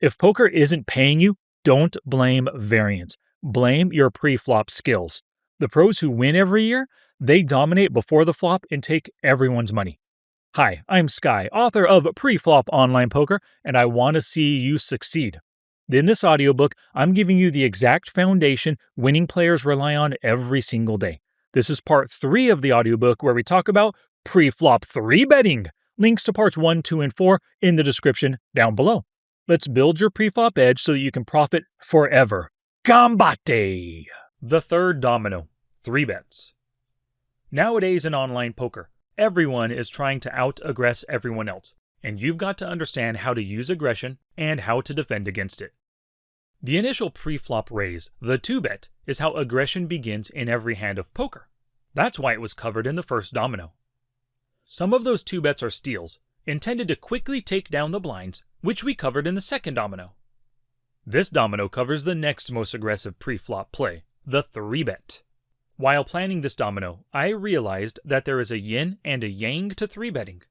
If poker isn't paying you, don't blame variance. Blame your pre-flop skills. The pros who win every year, they dominate before the flop and take everyone's money. Hi, I'm Sky, author of Preflop Online Poker, and I want to see you succeed. In this audiobook, I'm giving you the exact foundation winning players rely on every single day. This is part 3 of the audiobook where we talk about pre-flop 3 betting. Links to parts 1, 2, and 4 in the description down below. Let's build your pre-flop edge so that you can profit forever. Gambate! The third domino, 3 bets. Nowadays in online poker, everyone is trying to out-aggress everyone else, and you've got to understand how to use aggression and how to defend against it. The initial pre-flop raise, the 2-bet, is how aggression begins in every hand of poker. That's why it was covered in the first domino. Some of those 2 bets are steals, intended to quickly take down the blinds, which we covered in the second domino. This domino covers the next most aggressive pre-flop play, the 3-bet. While planning this domino, I realized that there is a yin and a yang to 3-betting.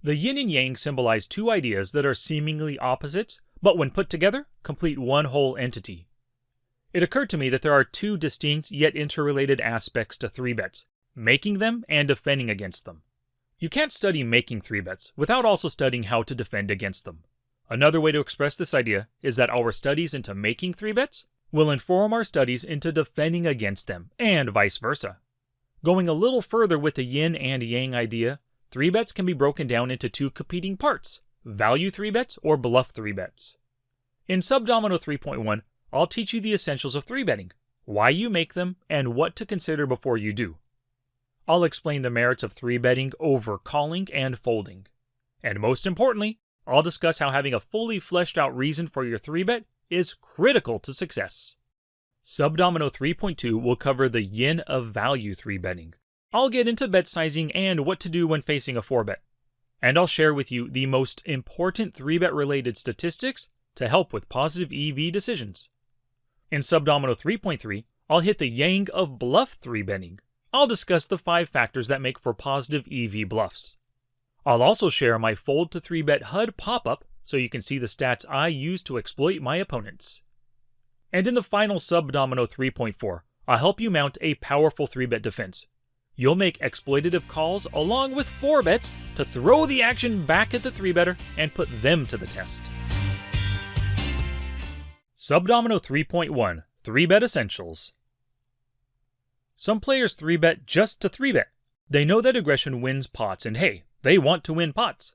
The yin and yang symbolize 2 ideas that are seemingly opposites, but when put together, complete one whole entity. It occurred to me that there are 2 distinct yet interrelated aspects to 3-bets, making them and defending against them. You can't study making 3-bets without also studying how to defend against them. Another way to express this idea is that our studies into making 3-bets will inform our studies into defending against them, and vice versa. Going a little further with the yin and yang idea, 3-bets can be broken down into 2 competing parts, value 3-bets or bluff 3-bets. In Subdomino 3.1, I'll teach you the essentials of 3-betting, why you make them, and what to consider before you do. I'll explain the merits of 3-betting over calling and folding. And most importantly, I'll discuss how having a fully fleshed out reason for your 3-bet is critical to success. Subdomino 3.2 will cover the yin of value 3-betting. I'll get into bet sizing and what to do when facing a 4-bet. And I'll share with you the most important 3-bet related statistics to help with positive EV decisions. In Subdomino 3.3, I'll hit the yang of bluff 3-betting. I'll discuss the 5 factors that make for positive EV bluffs. I'll also share my fold to 3-bet HUD pop-up so you can see the stats I use to exploit my opponents. And in the final Subdomino 3.4, I'll help you mount a powerful 3-bet defense. You'll make exploitative calls along with 4 bets to throw the action back at the 3-better and put them to the test. Subdomino 3.1, 3-bet essentials. Some players 3-bet just to 3-bet. They know that aggression wins pots and hey, they want to win pots.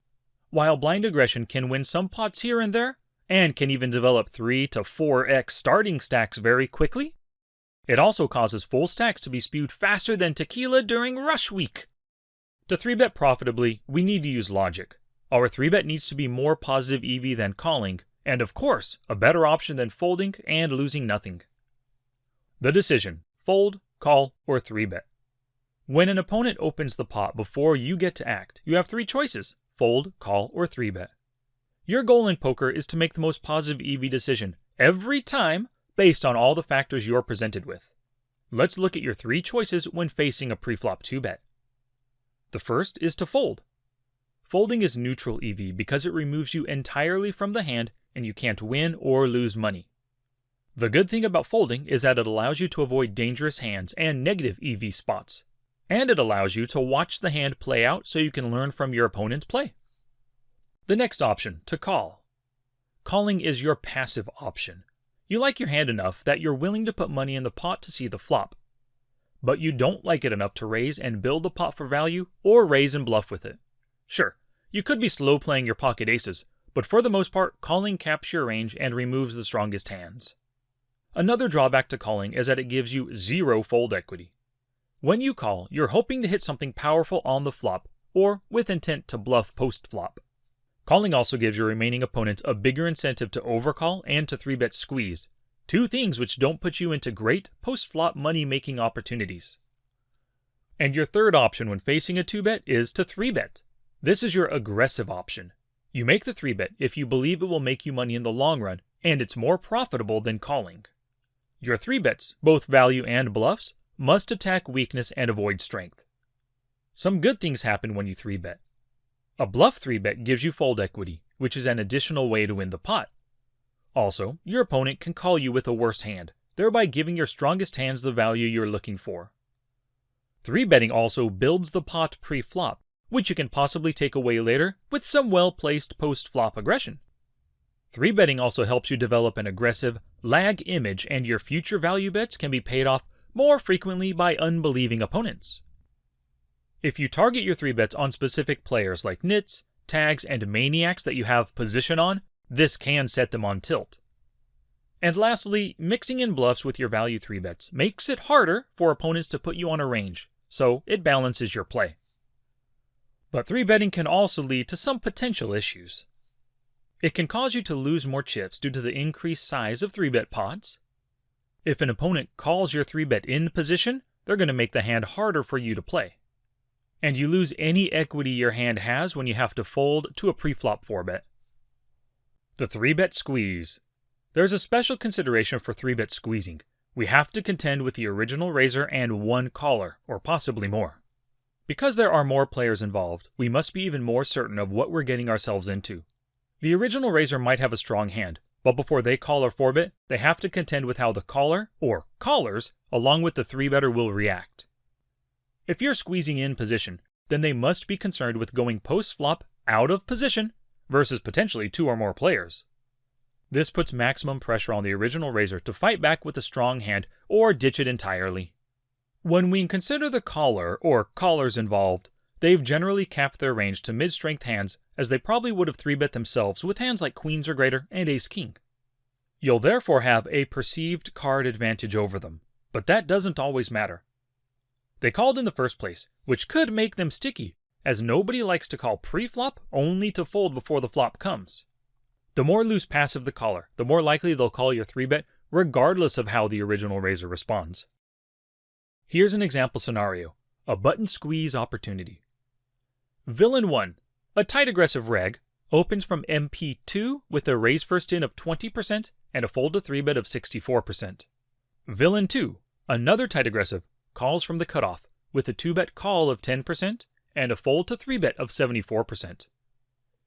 While blind aggression can win some pots here and there, and can even develop 3 to 4x starting stacks very quickly, it also causes full stacks to be spewed faster than tequila during rush week. To 3-bet profitably, we need to use logic. Our 3-bet needs to be more positive EV than calling, and of course, a better option than folding and losing nothing. The decision, fold, call, or 3-bet. When an opponent opens the pot before you get to act, you have 3 choices, fold, call, or 3-bet. Your goal in poker is to make the most positive EV decision every time based on all the factors you're presented with. Let's look at your 3 choices when facing a preflop 2-bet. The first is to fold. Folding is neutral EV because it removes you entirely from the hand and you can't win or lose money. The good thing about folding is that it allows you to avoid dangerous hands and negative EV spots. And it allows you to watch the hand play out so you can learn from your opponent's play. The next option, to call. Calling is your passive option. You like your hand enough that you're willing to put money in the pot to see the flop. But you don't like it enough to raise and build the pot for value or raise and bluff with it. Sure, you could be slow playing your pocket aces, but for the most part, calling caps your range and removes the strongest hands. Another drawback to calling is that it gives you 0 fold equity. When you call, you're hoping to hit something powerful on the flop, or with intent to bluff post-flop. Calling also gives your remaining opponents a bigger incentive to overcall and to 3-bet squeeze, 2 things which don't put you into great post-flop money-making opportunities. And your third option when facing a 2-bet is to 3-bet. This is your aggressive option. You make the 3-bet if you believe it will make you money in the long run, and it's more profitable than calling. Your 3-bets, both value and bluffs, must attack weakness and avoid strength. Some good things happen when you 3-bet. A bluff 3-bet gives you fold equity, which is an additional way to win the pot. Also, your opponent can call you with a worse hand, thereby giving your strongest hands the value you're looking for. 3-betting also builds the pot pre-flop, which you can possibly take away later with some well-placed post-flop aggression. 3-betting also helps you develop an aggressive lag image, and your future value bets can be paid off more frequently by unbelieving opponents. If you target your 3-bets on specific players like nits, tags, and maniacs that you have position on, this can set them on tilt. And lastly, mixing in bluffs with your value 3-bets makes it harder for opponents to put you on a range, so it balances your play. But 3-betting can also lead to some potential issues. It can cause you to lose more chips due to the increased size of 3-bet pots. If an opponent calls your 3-bet in position, they're going to make the hand harder for you to play. And you lose any equity your hand has when you have to fold to a pre-flop 4-bet. The 3-bet squeeze. There's a special consideration for 3-bet squeezing. We have to contend with the original raiser and one caller, or possibly more. Because there are more players involved, we must be even more certain of what we're getting ourselves into. The original raiser might have a strong hand, but before they call or 4-bet, they have to contend with how the caller, or callers, along with the 3-better will react. If you're squeezing in position, then they must be concerned with going post-flop out of position versus potentially 2 or more players. This puts maximum pressure on the original raiser to fight back with a strong hand or ditch it entirely. When we consider the caller or callers involved, they've generally capped their range to mid-strength hands, as they probably would have 3-bet themselves with hands like queens or greater and ace-king. You'll therefore have a perceived card advantage over them, but that doesn't always matter. They called in the first place, which could make them sticky, as nobody likes to call pre-flop only to fold before the flop comes. The more loose passive the caller, the more likely they'll call your 3-bet regardless of how the original raiser responds. Here's an example scenario, a button squeeze opportunity. Villain 1, a tight aggressive reg, opens from MP2 with a raise first in of 20% and a fold to 3-bet of 64%. Villain 2, another tight aggressive, calls from the cutoff with a 2-bet call of 10% and a fold to 3-bet of 74%.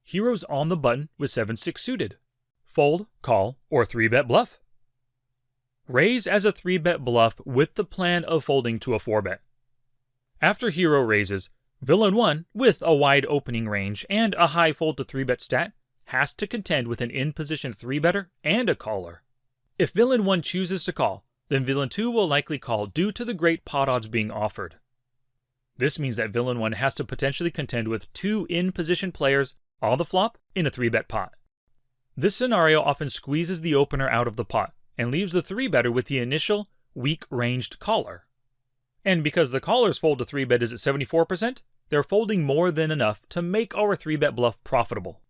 Heroes on the button with 7-6 suited. Fold, call, or 3-bet bluff. Raise as a 3-bet bluff with the plan of folding to a 4-bet. After hero raises, Villain 1, with a wide opening range and a high fold to 3-bet stat, has to contend with an in-position 3-better and a caller. If Villain 1 chooses to call, then Villain 2 will likely call due to the great pot odds being offered. This means that Villain 1 has to potentially contend with 2 in-position players on the flop in a 3-bet pot. This scenario often squeezes the opener out of the pot and leaves the 3-better with the initial, weak-ranged caller. And because the caller's fold to 3-bet is at 74%, they're folding more than enough to make our 3-bet bluff profitable.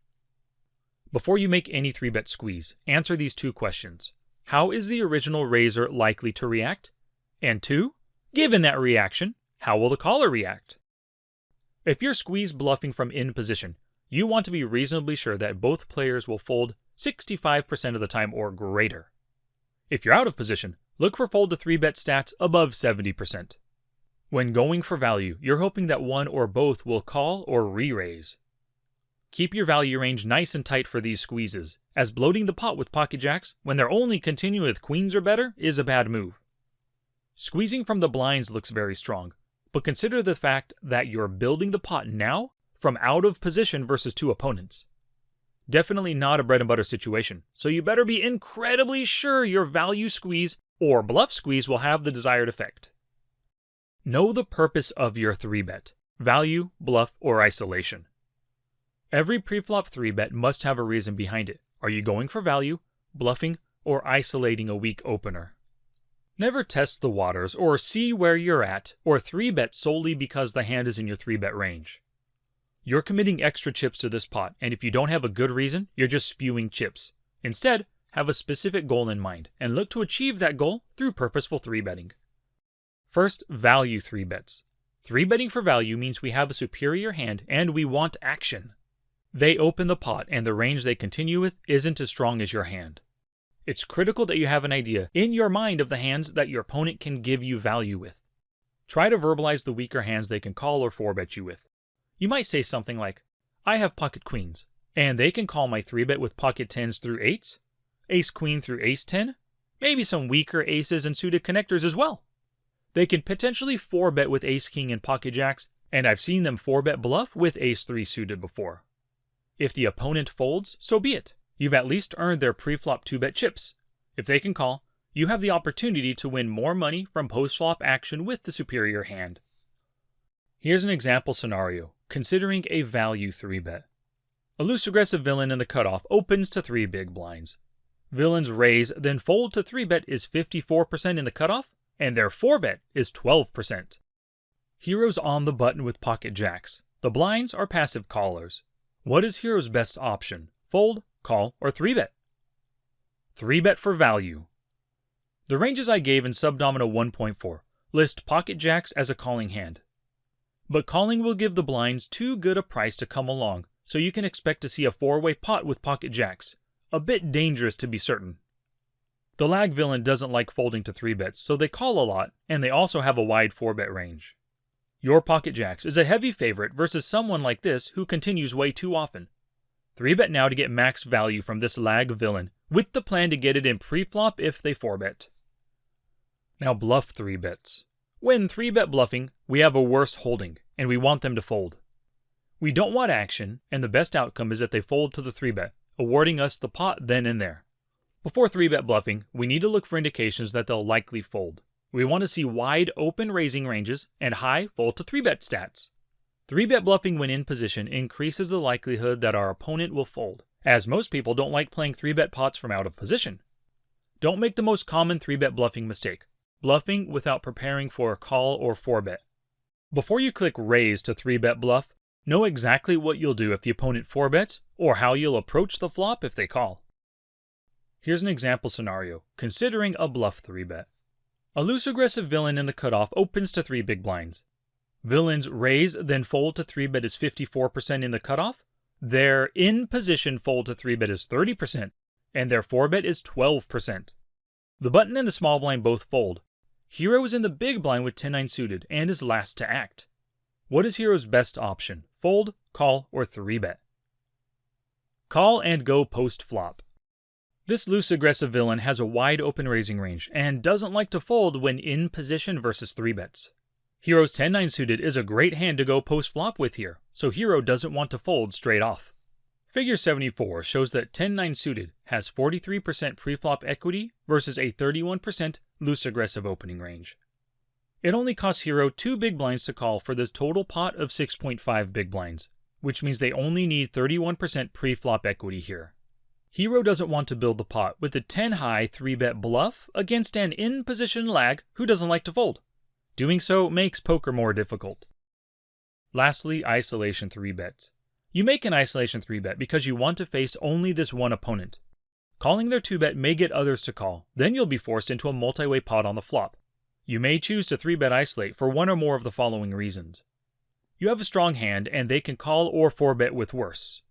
Before you make any 3-bet squeeze, answer these 2 questions. How is the original raiser likely to react? And 2, given that reaction, how will the caller react? If you're squeeze bluffing from in position, you want to be reasonably sure that both players will fold 65% of the time or greater. If you're out of position, look for fold to 3-bet stats above 70%. When going for value, you're hoping that one or both will call or re-raise. Keep your value range nice and tight for these squeezes, as bloating the pot with pocket jacks when they're only continuing with queens or better is a bad move. Squeezing from the blinds looks very strong, but consider the fact that you're building the pot now from out of position versus 2 opponents. Definitely not a bread and butter situation, so you better be incredibly sure your value squeeze or bluff squeeze will have the desired effect. Know the purpose of your 3-bet, value, bluff, or isolation. Every preflop 3-bet must have a reason behind it. Are you going for value, bluffing, or isolating a weak opener? Never test the waters or see where you're at or 3-bet solely because the hand is in your 3-bet range. You're committing extra chips to this pot, and if you don't have a good reason, you're just spewing chips. Instead, have a specific goal in mind and look to achieve that goal through purposeful 3-betting. First, value 3-bets. 3-betting for value means we have a superior hand and we want action. They open the pot and the range they continue with isn't as strong as your hand. It's critical that you have an idea in your mind of the hands that your opponent can give you value with. Try to verbalize the weaker hands they can call or 4-bet you with. You might say something like, I have pocket queens, and they can call my 3-bet with pocket 10s through 8s. ace-queen through ace-10, maybe some weaker aces and suited connectors as well. They can potentially 4-bet with ace-king and pocket jacks, and I've seen them 4-bet bluff with ace-3 suited before. If the opponent folds, so be it. You've at least earned their pre-flop 2-bet chips. If they can call, you have the opportunity to win more money from post-flop action with the superior hand. Here's an example scenario, considering a value 3-bet. A loose aggressive villain in the cutoff opens to 3 big blinds. Villains raise, then fold to 3-bet is 54% in the cutoff, and their 4-bet is 12%. Heroes on the button with pocket jacks. The blinds are passive callers. What is Hero's best option? Fold, call, or 3-bet? 3-bet for value. The ranges I gave in Subdomino 1.4 list pocket jacks as a calling hand. But calling will give the blinds too good a price to come along, so you can expect to see a 4-way pot with pocket jacks. A bit dangerous to be certain. The lag villain doesn't like folding to 3-bets, so they call a lot, and they also have a wide 4-bet range. Your pocket jacks is a heavy favorite versus someone like this who continues way too often. 3-bet now to get max value from this lag villain, with the plan to get it in pre-flop if they 4-bet. Now bluff 3-bets. When 3-bet bluffing, we have a worse holding, and we want them to fold. We don't want action, and the best outcome is that they fold to the 3-bet, awarding us the pot then and there. Before 3-bet bluffing, we need to look for indications that they'll likely fold. We want to see wide open raising ranges and high fold to 3-bet stats. 3-bet bluffing when in position increases the likelihood that our opponent will fold, as most people don't like playing 3-bet pots from out of position. Don't make the most common 3-bet bluffing mistake, bluffing without preparing for a call or 4-bet. Before you click raise to 3-bet bluff, know exactly what you'll do if the opponent 4-bets, or how you'll approach the flop if they call. Here's an example scenario, considering a bluff 3-bet. A loose aggressive villain in the cutoff opens to 3 big blinds. Villains raise, then fold to 3-bet is 54% in the cutoff. Their in-position fold to 3-bet is 30%, and their 4-bet is 12%. The button and the small blind both fold. Hero is in the big blind with 10-9 suited, and is last to act. What is Hero's best option? Fold, call, or 3-bet? Call and go post-flop. This loose aggressive villain has a wide open raising range, and doesn't like to fold when in position versus 3-bets. Hero's 10-9 suited is a great hand to go post-flop with here, so Hero doesn't want to fold straight off. Figure 74 shows that 10-9 suited has 43% pre-flop equity versus a 31% loose aggressive opening range. It only costs Hero 2 big blinds to call for this total pot of 6.5 big blinds, which means they only need 31% pre-flop equity here. Hero doesn't want to build the pot with a 10-high 3-bet bluff against an in-position lag who doesn't like to fold. Doing so makes poker more difficult. Lastly, isolation 3-bets. You make an isolation 3-bet because you want to face only this one opponent. Calling their 2-bet may get others to call, then you'll be forced into a multi-way pot on the flop. You may choose to 3-bet isolate for one or more of the following reasons. You have a strong hand and they can call or 4-bet with worse.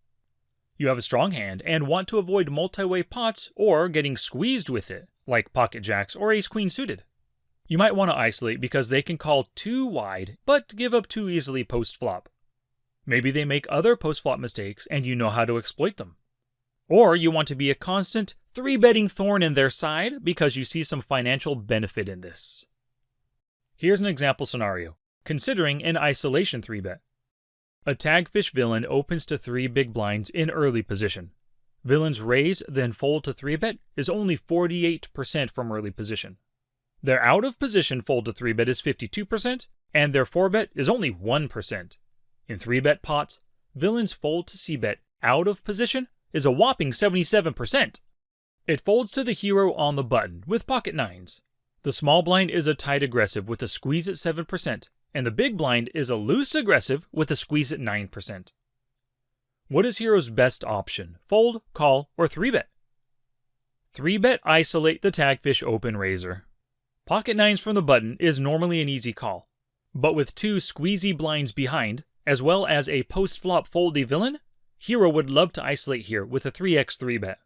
You have a strong hand and want to avoid multi-way pots or getting squeezed with it, like pocket jacks or ace-queen suited. You might want to isolate because they can call too wide, but give up too easily post-flop. Maybe they make other post-flop mistakes and you know how to exploit them. Or you want to be a constant 3-betting thorn in their side because you see some financial benefit in this. Here's an example scenario, considering an isolation 3-bet. A tagfish villain opens to 3 big blinds in early position. Villains raise, then fold to 3-bet is only 48% from early position. Their out of position fold to 3-bet is 52%, and their 4-bet is only 1%. In 3-bet pots, villains fold to c-bet out of position is a whopping 77%. It folds to the hero on the button with pocket nines. The small blind is a tight aggressive with a squeeze at 7%, and the big blind is a loose aggressive with a squeeze at 9%. What is Hero's best option? Fold, call, or 3-bet? 3-bet isolate the tagfish open raiser. Pocket nines from the button is normally an easy call, but with 2 squeezy blinds behind, as well as a post-flop foldy villain, Hero would love to isolate here with a 3x 3-bet.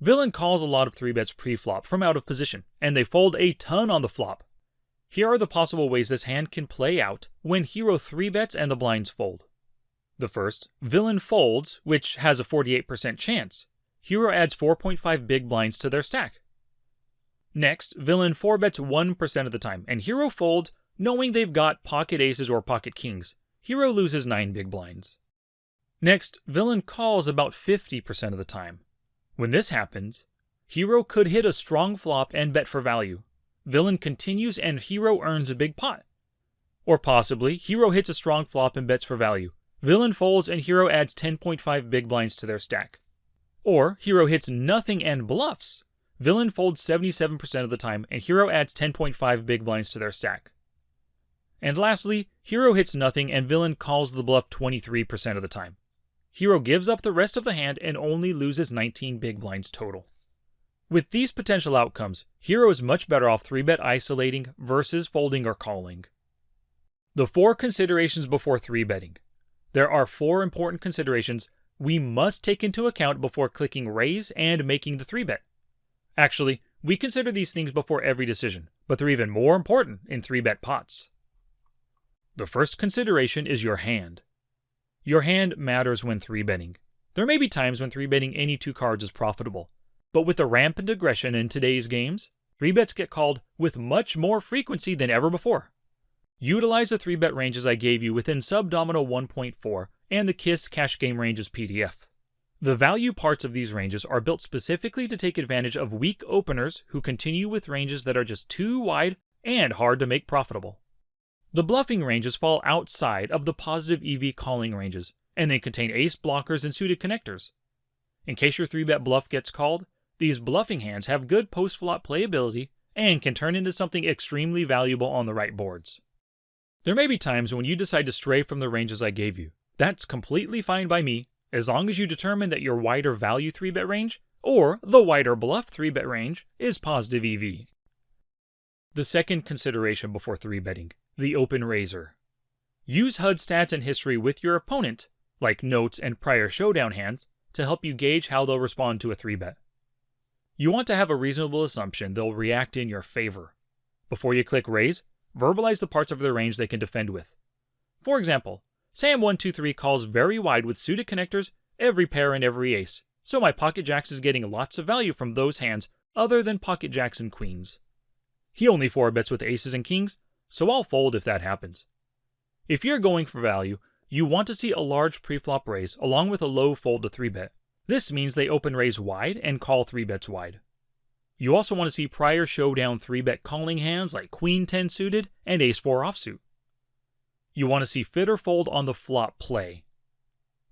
Villain calls a lot of 3-bets pre-flop from out of position, and they fold a ton on the flop. Here are the possible ways this hand can play out when Hero 3-bets and the blinds fold. The first, villain folds, which has a 48% chance. hero adds 4.5 big blinds to their stack. Next, villain 4-bets 1% of the time, and hero folds knowing they've got pocket aces or pocket kings. Hero loses 9 big blinds. Next, villain calls about 50% of the time. When this happens, hero could hit a strong flop and bet for value. Villain continues and hero earns a big pot. Or possibly, hero hits a strong flop and bets for value. Villain folds and hero adds 10.5 big blinds to their stack. Or, hero hits nothing and bluffs. Villain folds 77% of the time and hero adds 10.5 big blinds to their stack. And lastly, hero hits nothing and villain calls the bluff 23% of the time. Hero gives up the rest of the hand and only loses 19 big blinds total. With these potential outcomes, hero is much better off 3-bet isolating versus folding or calling. The 4 considerations before 3-betting. There are 4 important considerations we must take into account before clicking raise and making the 3-bet. Actually, we consider these things before every decision, but they're even more important in 3-bet pots. The first consideration is your hand. Your hand matters when 3-betting. There may be times when 3-betting any 2 cards is profitable, but with the rampant aggression in today's games, 3-bets get called with much more frequency than ever before. Utilize the 3-bet ranges I gave you within Subdomino 1.4 and the KISS Cash Game Ranges PDF. The value parts of these ranges are built specifically to take advantage of weak openers who continue with ranges that are just too wide and hard to make profitable. The bluffing ranges fall outside of the positive EV calling ranges, and they contain ace blockers and suited connectors. In case your 3-bet bluff gets called, these bluffing hands have good post-flop playability and can turn into something extremely valuable on the right boards. There may be times when you decide to stray from the ranges I gave you. That's completely fine by me, as long as you determine that your wider value 3-bet range, or the wider bluff 3-bet range, is positive EV. The second consideration before 3-betting, the open raiser. Use HUD stats and history with your opponent, like notes and prior showdown hands, to help you gauge how they'll respond to a 3-bet. You want to have a reasonable assumption they'll react in your favor. Before you click raise, verbalize the parts of their range they can defend with. For example, Sam 123 calls very wide with suited connectors, every pair and every ace, so my pocket jacks is getting lots of value from those hands other than pocket jacks and queens. He only 4-bets with aces and kings, so I'll fold if that happens. If you're going for value, you want to see a large preflop raise along with a low fold to 3-bet. This means they open raise wide and call 3-bets wide. You also want to see prior showdown 3-bet calling hands like Queen 10 suited and Ace 4 offsuit. You want to see fit or fold on the flop play.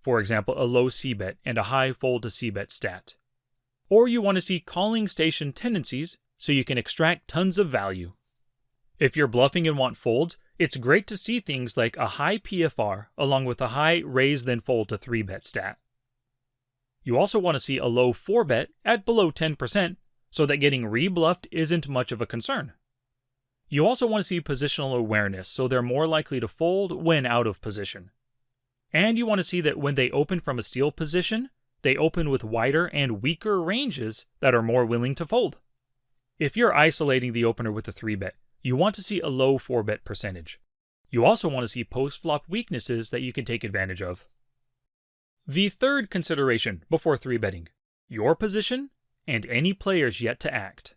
For example, a low C-bet and a high fold to C-bet stat. Or you want to see calling station tendencies so you can extract tons of value. If you're bluffing and want folds, it's great to see things like a high PFR along with a high raise then fold to 3-bet stat. You also want to see a low 4-bet at below 10% so that getting rebluffed isn't much of a concern. You also want to see positional awareness so they're more likely to fold when out of position. And you want to see that when they open from a steal position, they open with wider and weaker ranges that are more willing to fold. If you're isolating the opener with a 3-bet, you want to see a low 4-bet percentage. You also want to see post-flop weaknesses that you can take advantage of. The third consideration before 3-betting, your position and any players yet to act.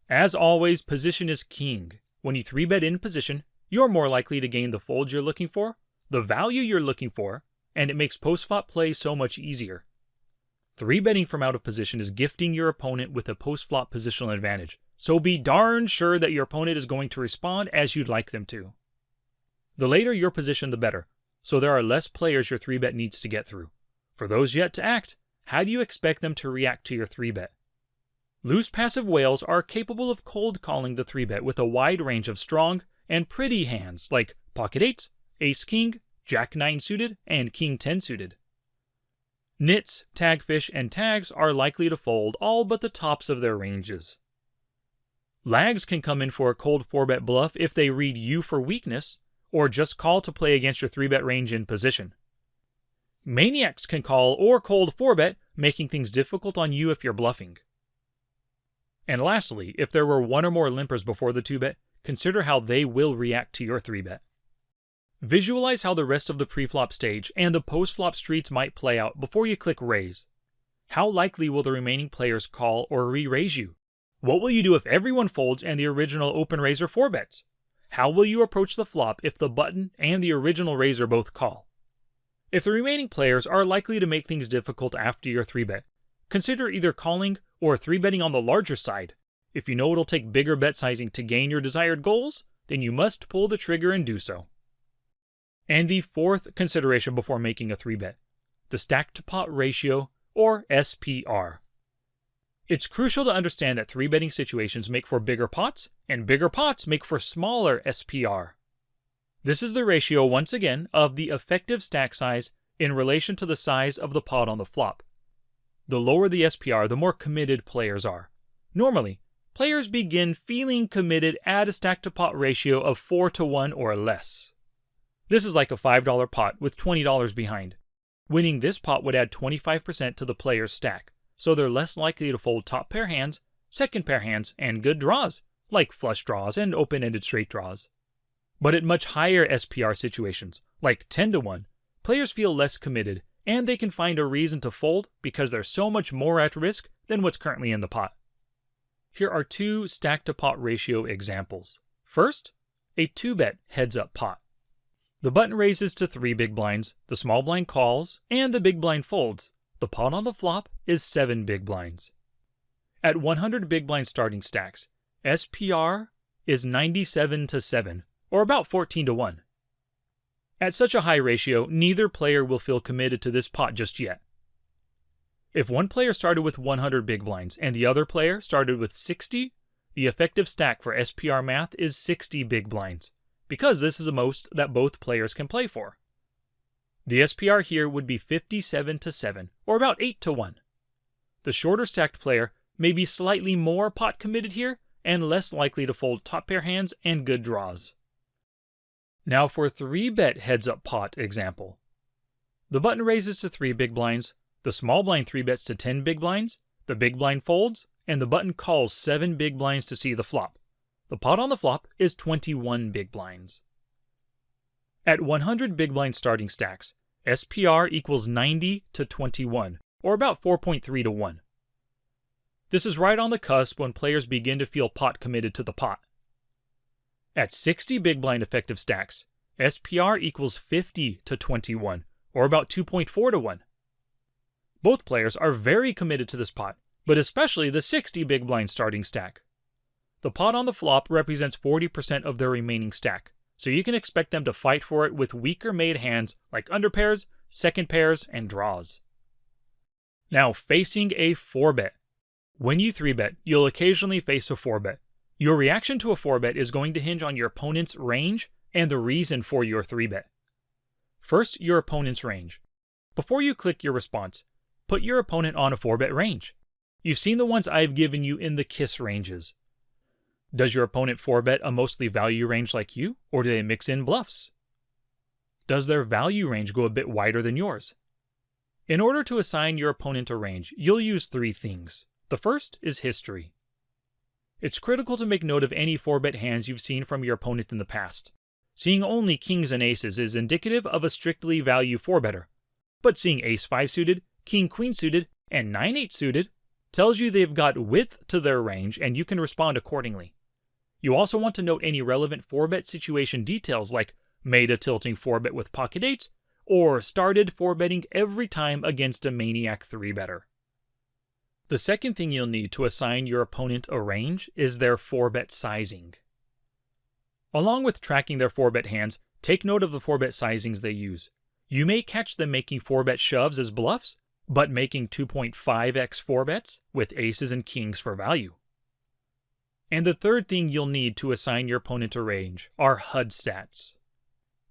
As always, position is king. When you 3-bet in position, you're more likely to gain the fold you're looking for, the value you're looking for, and it makes post-flop play so much easier. 3-betting from out of position is gifting your opponent with a post-flop positional advantage, so be darn sure that your opponent is going to respond as you'd like them to. The later your position, the better, so there are less players your 3-bet needs to get through. For those yet to act, how do you expect them to react to your 3-bet? Loose passive whales are capable of cold calling the 3-bet with a wide range of strong and pretty hands like pocket 8, ace king, jack 9 suited, and king 10 suited. Nits, tagfish, and tags are likely to fold all but the tops of their ranges. Lags can come in for a cold 4-bet bluff if they read you for weakness, or just call to play against your 3-bet range in position. Maniacs can call or cold 4-bet, making things difficult on you if you're bluffing. And lastly, if there were one or more limpers before the 2-bet, consider how they will react to your 3-bet. Visualize how the rest of the preflop stage and the post-flop streets might play out before you click raise. How likely will the remaining players call or re-raise you? What will you do if everyone folds and the original open raiser 4-bets? How will you approach the flop if the button and the original raiser both call? If the remaining players are likely to make things difficult after your 3-bet, consider either calling or 3-betting on the larger side. If you know it'll take bigger bet sizing to gain your desired goals, then you must pull the trigger and do so. And the fourth consideration before making a 3-bet, the stack to pot ratio, or SPR. It's crucial to understand that 3-betting situations make for bigger pots, and bigger pots make for smaller SPR. This is the ratio, once again, of the effective stack size in relation to the size of the pot on the flop. The lower the SPR, the more committed players are. Normally, players begin feeling committed at a stack to pot ratio of 4-to-1 or less. This is like a $5 pot with $20 behind. Winning this pot would add 25% to the player's stack, so they're less likely to fold top pair hands, second pair hands, and good draws, like flush draws and open-ended straight draws. But at much higher SPR situations, like 10-to-1, players feel less committed, and they can find a reason to fold because they're so much more at risk than what's currently in the pot. Here are two stack-to-pot ratio examples. First, a 2-bet heads-up pot. The button raises to 3 big blinds, the small blind calls, and the big blind folds. The pot on the flop is 7 big blinds. At 100 big blind starting stacks, SPR is 97-7, or about 14-to-1. At such a high ratio, neither player will feel committed to this pot just yet. If one player started with 100 big blinds and the other player started with 60, the effective stack for SPR math is 60 big blinds, because this is the most that both players can play for. The SPR here would be 57-7, or about 8-to-1. The shorter stacked player may be slightly more pot committed here and less likely to fold top pair hands and good draws. Now for 3-bet heads-up pot example. The button raises to 3 big blinds, the small blind 3-bets to 10 big blinds, the big blind folds, and the button calls 7 big blinds to see the flop. The pot on the flop is 21 big blinds. At 100 big blind starting stacks, SPR equals 90-21, or about 4.3-to-1. This is right on the cusp when players begin to feel pot committed to the pot. At 60 big blind effective stacks, SPR equals 50-21, or about 2.4-to-1. Both players are very committed to this pot, but especially the 60 big blind starting stack. The pot on the flop represents 40% of their remaining stack, so you can expect them to fight for it with weaker made hands like underpairs, second pairs, and draws. Now facing a 4-bet. When you 3-bet, you'll occasionally face a 4-bet. Your reaction to a 4-bet is going to hinge on your opponent's range and the reason for your 3-bet. First, your opponent's range. Before you click your response, put your opponent on a 4-bet range. You've seen the ones I've given you in the KISS ranges. Does your opponent 4-bet a mostly value range like you, or do they mix in bluffs? Does their value range go a bit wider than yours? In order to assign your opponent a range, you'll use 3 things. The first is history. It's critical to make note of any 4-bet hands you've seen from your opponent in the past. Seeing only kings and aces is indicative of a strictly value 4-better, but seeing ace-5 suited, king-queen suited, and 9-8 suited tells you they've got width to their range and you can respond accordingly. You also want to note any relevant 4-bet situation details like made a tilting 4-bet with pocket 8s, or started 4-betting every time against a maniac 3-better. The second thing you'll need to assign your opponent a range is their 4-bet sizing. Along with tracking their 4-bet hands, take note of the 4-bet sizings they use. You may catch them making 4-bet shoves as bluffs, but making 2.5x 4-bets with aces and kings for value. And the third thing you'll need to assign your opponent a range are HUD stats.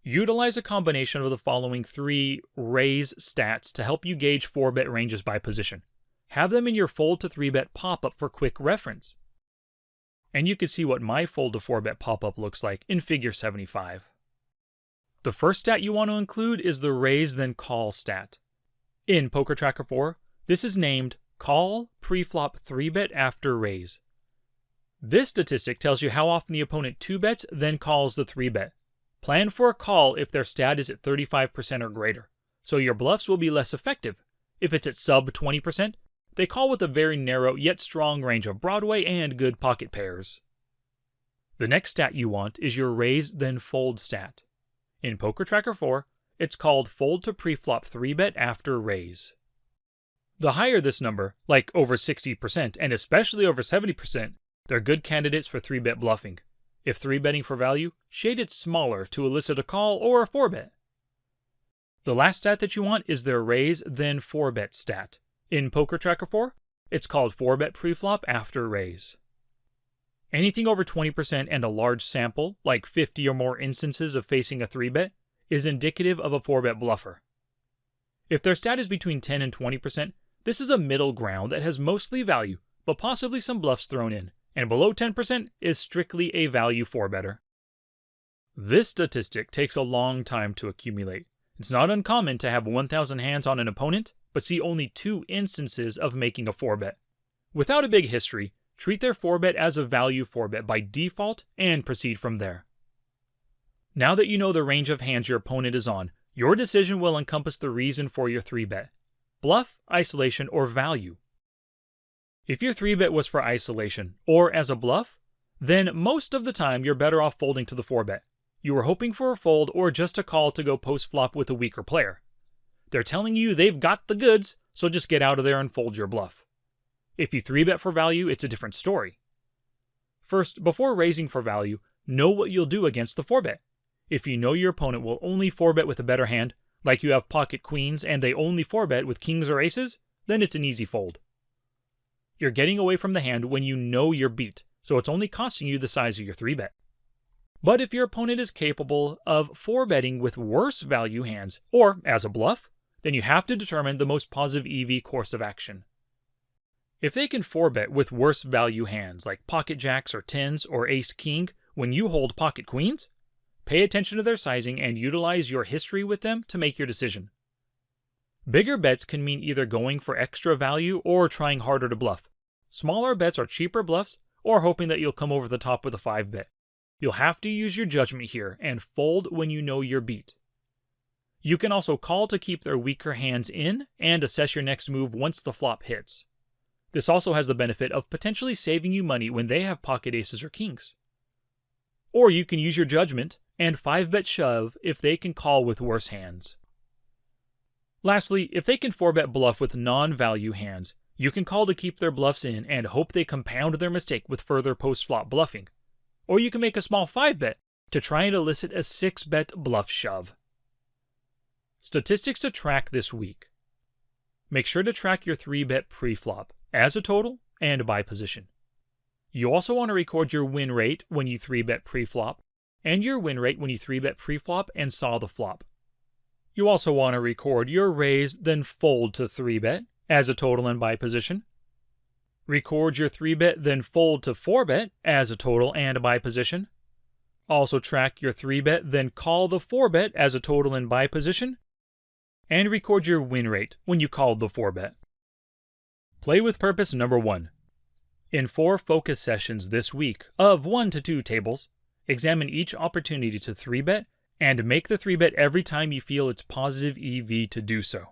Utilize a combination of the following 3 raise stats to help you gauge 4-bet ranges by position. Have them in your fold to 3-bet pop-up for quick reference. And you can see what my fold to 4-bet pop-up looks like in figure 75. The first stat you want to include is the raise then call stat. In PokerTracker 4, this is named Call Preflop 3-bet after raise. This statistic tells you how often the opponent 2-bets then calls the 3-bet. Plan for a call if their stat is at 35% or greater, so your bluffs will be less effective. If it's at sub 20%, they call with a very narrow yet strong range of Broadway and good pocket pairs. The next stat you want is your raise then fold stat. In PokerTracker 4, it's called fold to preflop 3-bet after raise. The higher this number, like over 60% and especially over 70%, they're good candidates for 3-bet bluffing. If 3-betting for value, shade it smaller to elicit a call or a 4-bet. The last stat that you want is their raise then 4-bet stat. In PokerTracker 4, it's called 4-bet preflop after raise. Anything over 20% and a large sample, like 50 or more instances of facing a 3-bet, is indicative of a 4-bet bluffer. If their stat is between 10 and 20%, this is a middle ground that has mostly value, but possibly some bluffs thrown in, and below 10% is strictly a value 4-better. This statistic takes a long time to accumulate. It's not uncommon to have 1,000 hands on an opponent, but see only 2 instances of making a 4-bet. Without a big history, treat their 4-bet as a value 4-bet by default and proceed from there. Now that you know the range of hands your opponent is on, your decision will encompass the reason for your 3-bet: bluff, isolation, or value. If your 3-bet was for isolation, or as a bluff, then most of the time you're better off folding to the 4-bet. You were hoping for a fold or just a call to go post-flop with a weaker player. They're telling you they've got the goods, so just get out of there and fold your bluff. If you 3-bet for value, it's a different story. First, before raising for value, know what you'll do against the 4-bet. If you know your opponent will only 4-bet with a better hand, like you have pocket queens and they only 4-bet with kings or aces, then it's an easy fold. You're getting away from the hand when you know you're beat, so it's only costing you the size of your 3-bet. But if your opponent is capable of 4-betting with worse value hands, or as a bluff, then you have to determine the most positive EV course of action. If they can 4-bet with worse value hands like pocket jacks or 10s or ace-king when you hold pocket queens, pay attention to their sizing and utilize your history with them to make your decision. Bigger bets can mean either going for extra value or trying harder to bluff. Smaller bets are cheaper bluffs or hoping that you'll come over the top with a 5-bet. You'll have to use your judgment here and fold when you know you're beat. You can also call to keep their weaker hands in and assess your next move once the flop hits. This also has the benefit of potentially saving you money when they have pocket aces or kings. Or you can use your judgment and 5-bet shove if they can call with worse hands. Lastly, if they can 4-bet bluff with non-value hands, you can call to keep their bluffs in and hope they compound their mistake with further post-flop bluffing. Or you can make a small 5-bet to try and elicit a 6-bet bluff shove. Statistics to track this week. Make sure to track your 3-bet preflop as a total and by position. You also want to record your win rate when you 3-bet preflop and your win rate when you 3-bet preflop and saw the flop. You also want to record your raise then fold to 3-bet as a total and by position. Record your 3-bet then fold to 4-bet as a total and by position. Also track your 3-bet then call the 4-bet as a total and by position. And record your win rate when you called the 4-bet. Play with purpose number 1. In 4 focus sessions this week of 1 to 2 tables, examine each opportunity to 3-bet and make the 3-bet every time you feel it's positive EV to do so.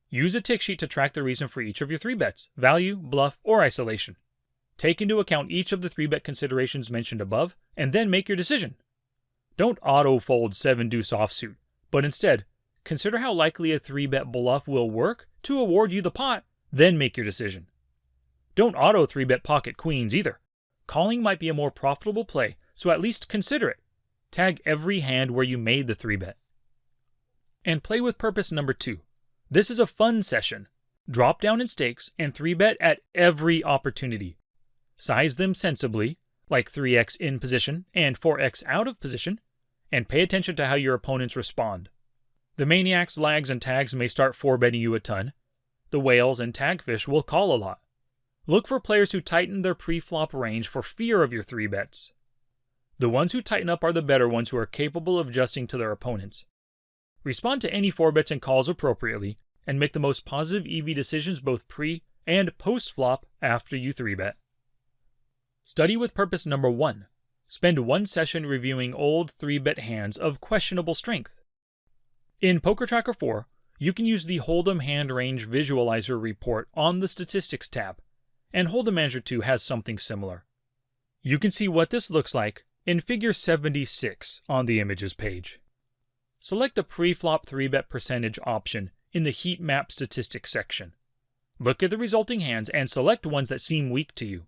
Use a tick sheet to track the reason for each of your 3-bets, value, bluff, or isolation. Take into account each of the 3-bet considerations mentioned above, and then make your decision. Don't auto-fold 7-deuce offsuit, but instead, consider how likely a 3-bet bluff will work to award you the pot, then make your decision. Don't auto 3-bet pocket queens either. Calling might be a more profitable play, so at least consider it. Tag every hand where you made the 3-bet. And play with purpose number 2. This is a fun session. Drop down in stakes and 3-bet at every opportunity. Size them sensibly, like 3x in position and 4x out of position, and pay attention to how your opponents respond. The maniacs, lags, and tags may start 4-betting you a ton. The whales and tagfish will call a lot. Look for players who tighten their pre-flop range for fear of your 3-bets. The ones who tighten up are the better ones who are capable of adjusting to their opponents. Respond to any 4-bets and calls appropriately, and make the most positive EV decisions both pre- and post-flop after you 3-bet. Study with purpose number 1. Spend 1 session reviewing old 3-bet hands of questionable strength. In PokerTracker 4, You can use the Hold'em Hand Range Visualizer report on the Statistics tab, and Hold'em Manager 2 has something similar. You can see what this looks like in Figure 76 on the Images page. Select the Preflop 3-bet percentage option in the Heat Map Statistics section. Look at the resulting hands and select ones that seem weak to you.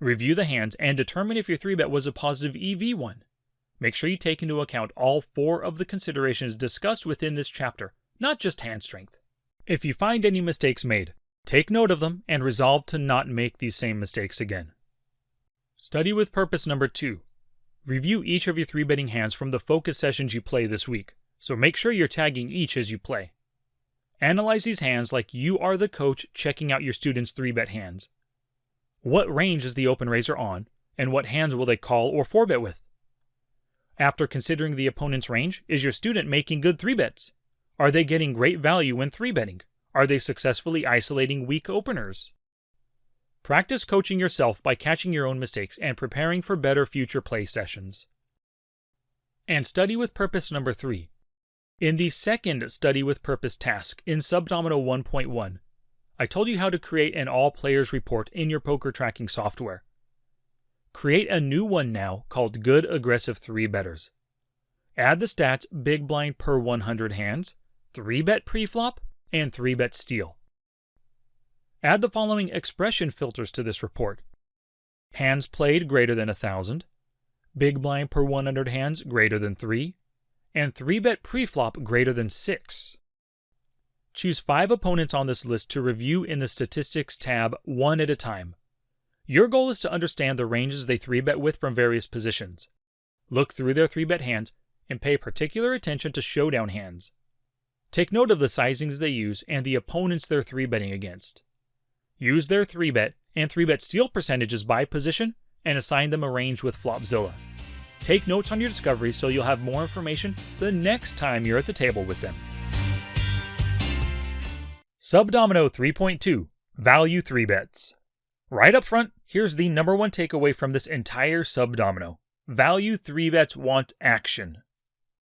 Review the hands and determine if your 3-bet was a positive EV one. Make sure you take into account all 4 of the considerations discussed within this chapter, not just hand strength. If you find any mistakes made, take note of them and resolve to not make these same mistakes again. Study with purpose number 2. Review each of your 3-betting hands from the focus sessions you play this week, so make sure you're tagging each as you play. Analyze these hands like you are the coach checking out your students' 3-bet hands. What range is the open raiser on, and what hands will they call or 4-bet with? After considering the opponent's range, is your student making good 3-bets? Are they getting great value when 3-betting? Are they successfully isolating weak openers? Practice coaching yourself by catching your own mistakes and preparing for better future play sessions. And study with purpose number 3. In the second Study with Purpose task in Subdomino 1.1, I told you how to create an all players report in your poker tracking software. Create a new one now called Good Aggressive 3-Betters. Add the stats big blind per 100 hands, 3-bet preflop, and 3-bet steal. Add the following expression filters to this report. Hands played greater than 1,000, big blind per 100 hands greater than 3, and 3-bet preflop greater than 6. Choose 5 opponents on this list to review in the Statistics tab one at a time. Your goal is to understand the ranges they 3-bet with from various positions. Look through their 3-bet hands and pay particular attention to showdown hands. Take note of the sizings they use and the opponents they're 3-betting against. Use their 3-bet and 3-bet steal percentages by position and assign them a range with Flopzilla. Take notes on your discoveries so you'll have more information the next time you're at the table with them. Subdomino 3.2 Value 3-Bets. Right up front, here's the number 1 takeaway from this entire subdomino. Value 3-bets want action.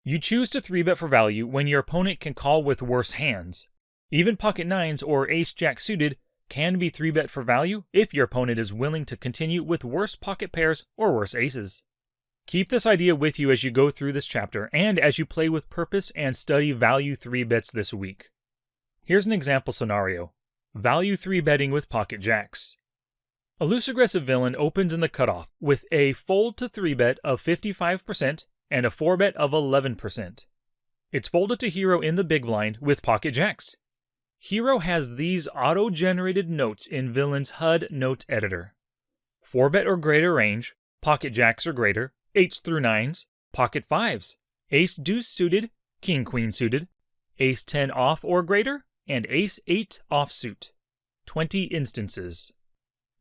You choose to 3-bet for value when your opponent can call with worse hands. Even pocket 9s or ace-jack suited can be 3-bet for value if your opponent is willing to continue with worse pocket pairs or worse aces. Keep this idea with you as you go through this chapter and as you play with purpose and study value 3-bets this week. Here's an example scenario. Value 3-betting with pocket jacks. A loose aggressive villain opens in the cutoff with a fold to 3-bet of 55% and a 4-bet of 11%. It's folded to hero in the big blind with pocket jacks. Hero has these auto-generated notes in villain's HUD note editor. 4-bet or greater range, pocket jacks or greater, 8s through 9s, pocket 5s, ace deuce suited, king queen suited, ace 10 off or greater, and ace 8 offsuit. 20 instances.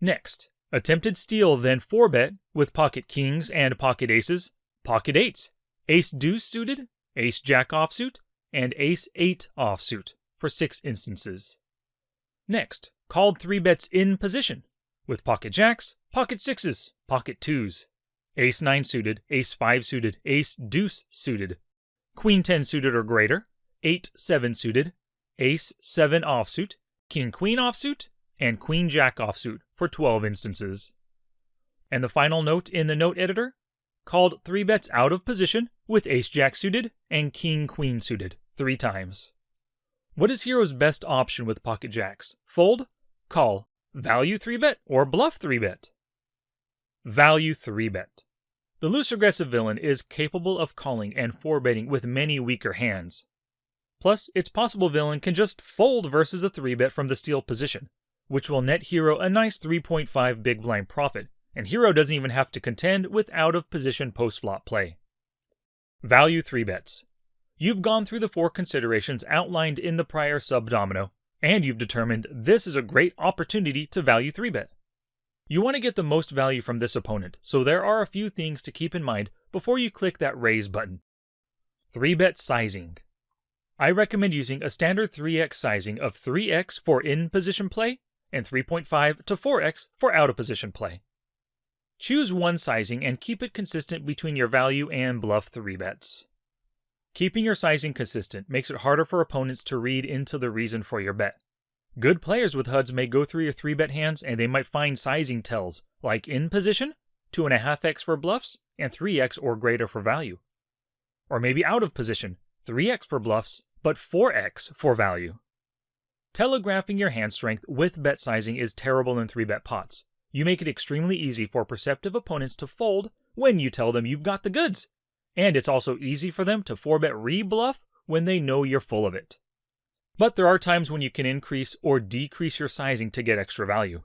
Next, attempted steal then 4-bet with pocket kings and pocket aces, pocket 8s, ace deuce suited, ace jack offsuit, and ace 8 offsuit for 6 instances. Next, called 3-bets in position with pocket jacks, pocket 6s, pocket 2s, ace 9 suited, ace 5 suited, ace deuce suited, queen 10 suited or greater, 8 7 suited, ace 7 offsuit, king queen offsuit, and queen jack offsuit for 12 instances. And the final note in the note editor, called 3-bets out of position with ace jack suited and king queen suited 3 times. What is Hero's best option with pocket jacks? Fold, call, value 3-bet, or bluff 3-bet? Value 3-bet. The loose aggressive villain is capable of calling and 4-betting with many weaker hands. Plus, its possible villain can just fold versus a 3-bet from the steal position, which will net Hero a nice 3.5 big blind profit, and Hero doesn't even have to contend with out-of-position post-flop play. Value 3-bets. You've gone through the 4 considerations outlined in the prior subdomino, and you've determined this is a great opportunity to value 3-bet. You want to get the most value from this opponent, so there are a few things to keep in mind before you click that raise button. 3-bet sizing. I recommend using a standard 3x sizing of 3x for in-position play and 3.5 to 4x for out-of-position play. Choose one sizing and keep it consistent between your value and bluff 3-bets. Keeping your sizing consistent makes it harder for opponents to read into the reason for your bet. Good players with HUDs may go through your 3-bet hands and they might find sizing tells, like in position, 2.5x for bluffs, and 3x or greater for value. Or maybe out of position, 3x for bluffs, but 4x for value. Telegraphing your hand strength with bet sizing is terrible in 3-bet pots. You make it extremely easy for perceptive opponents to fold when you tell them you've got the goods. And it's also easy for them to 4-bet re-bluff when they know you're full of it. But there are times when you can increase or decrease your sizing to get extra value.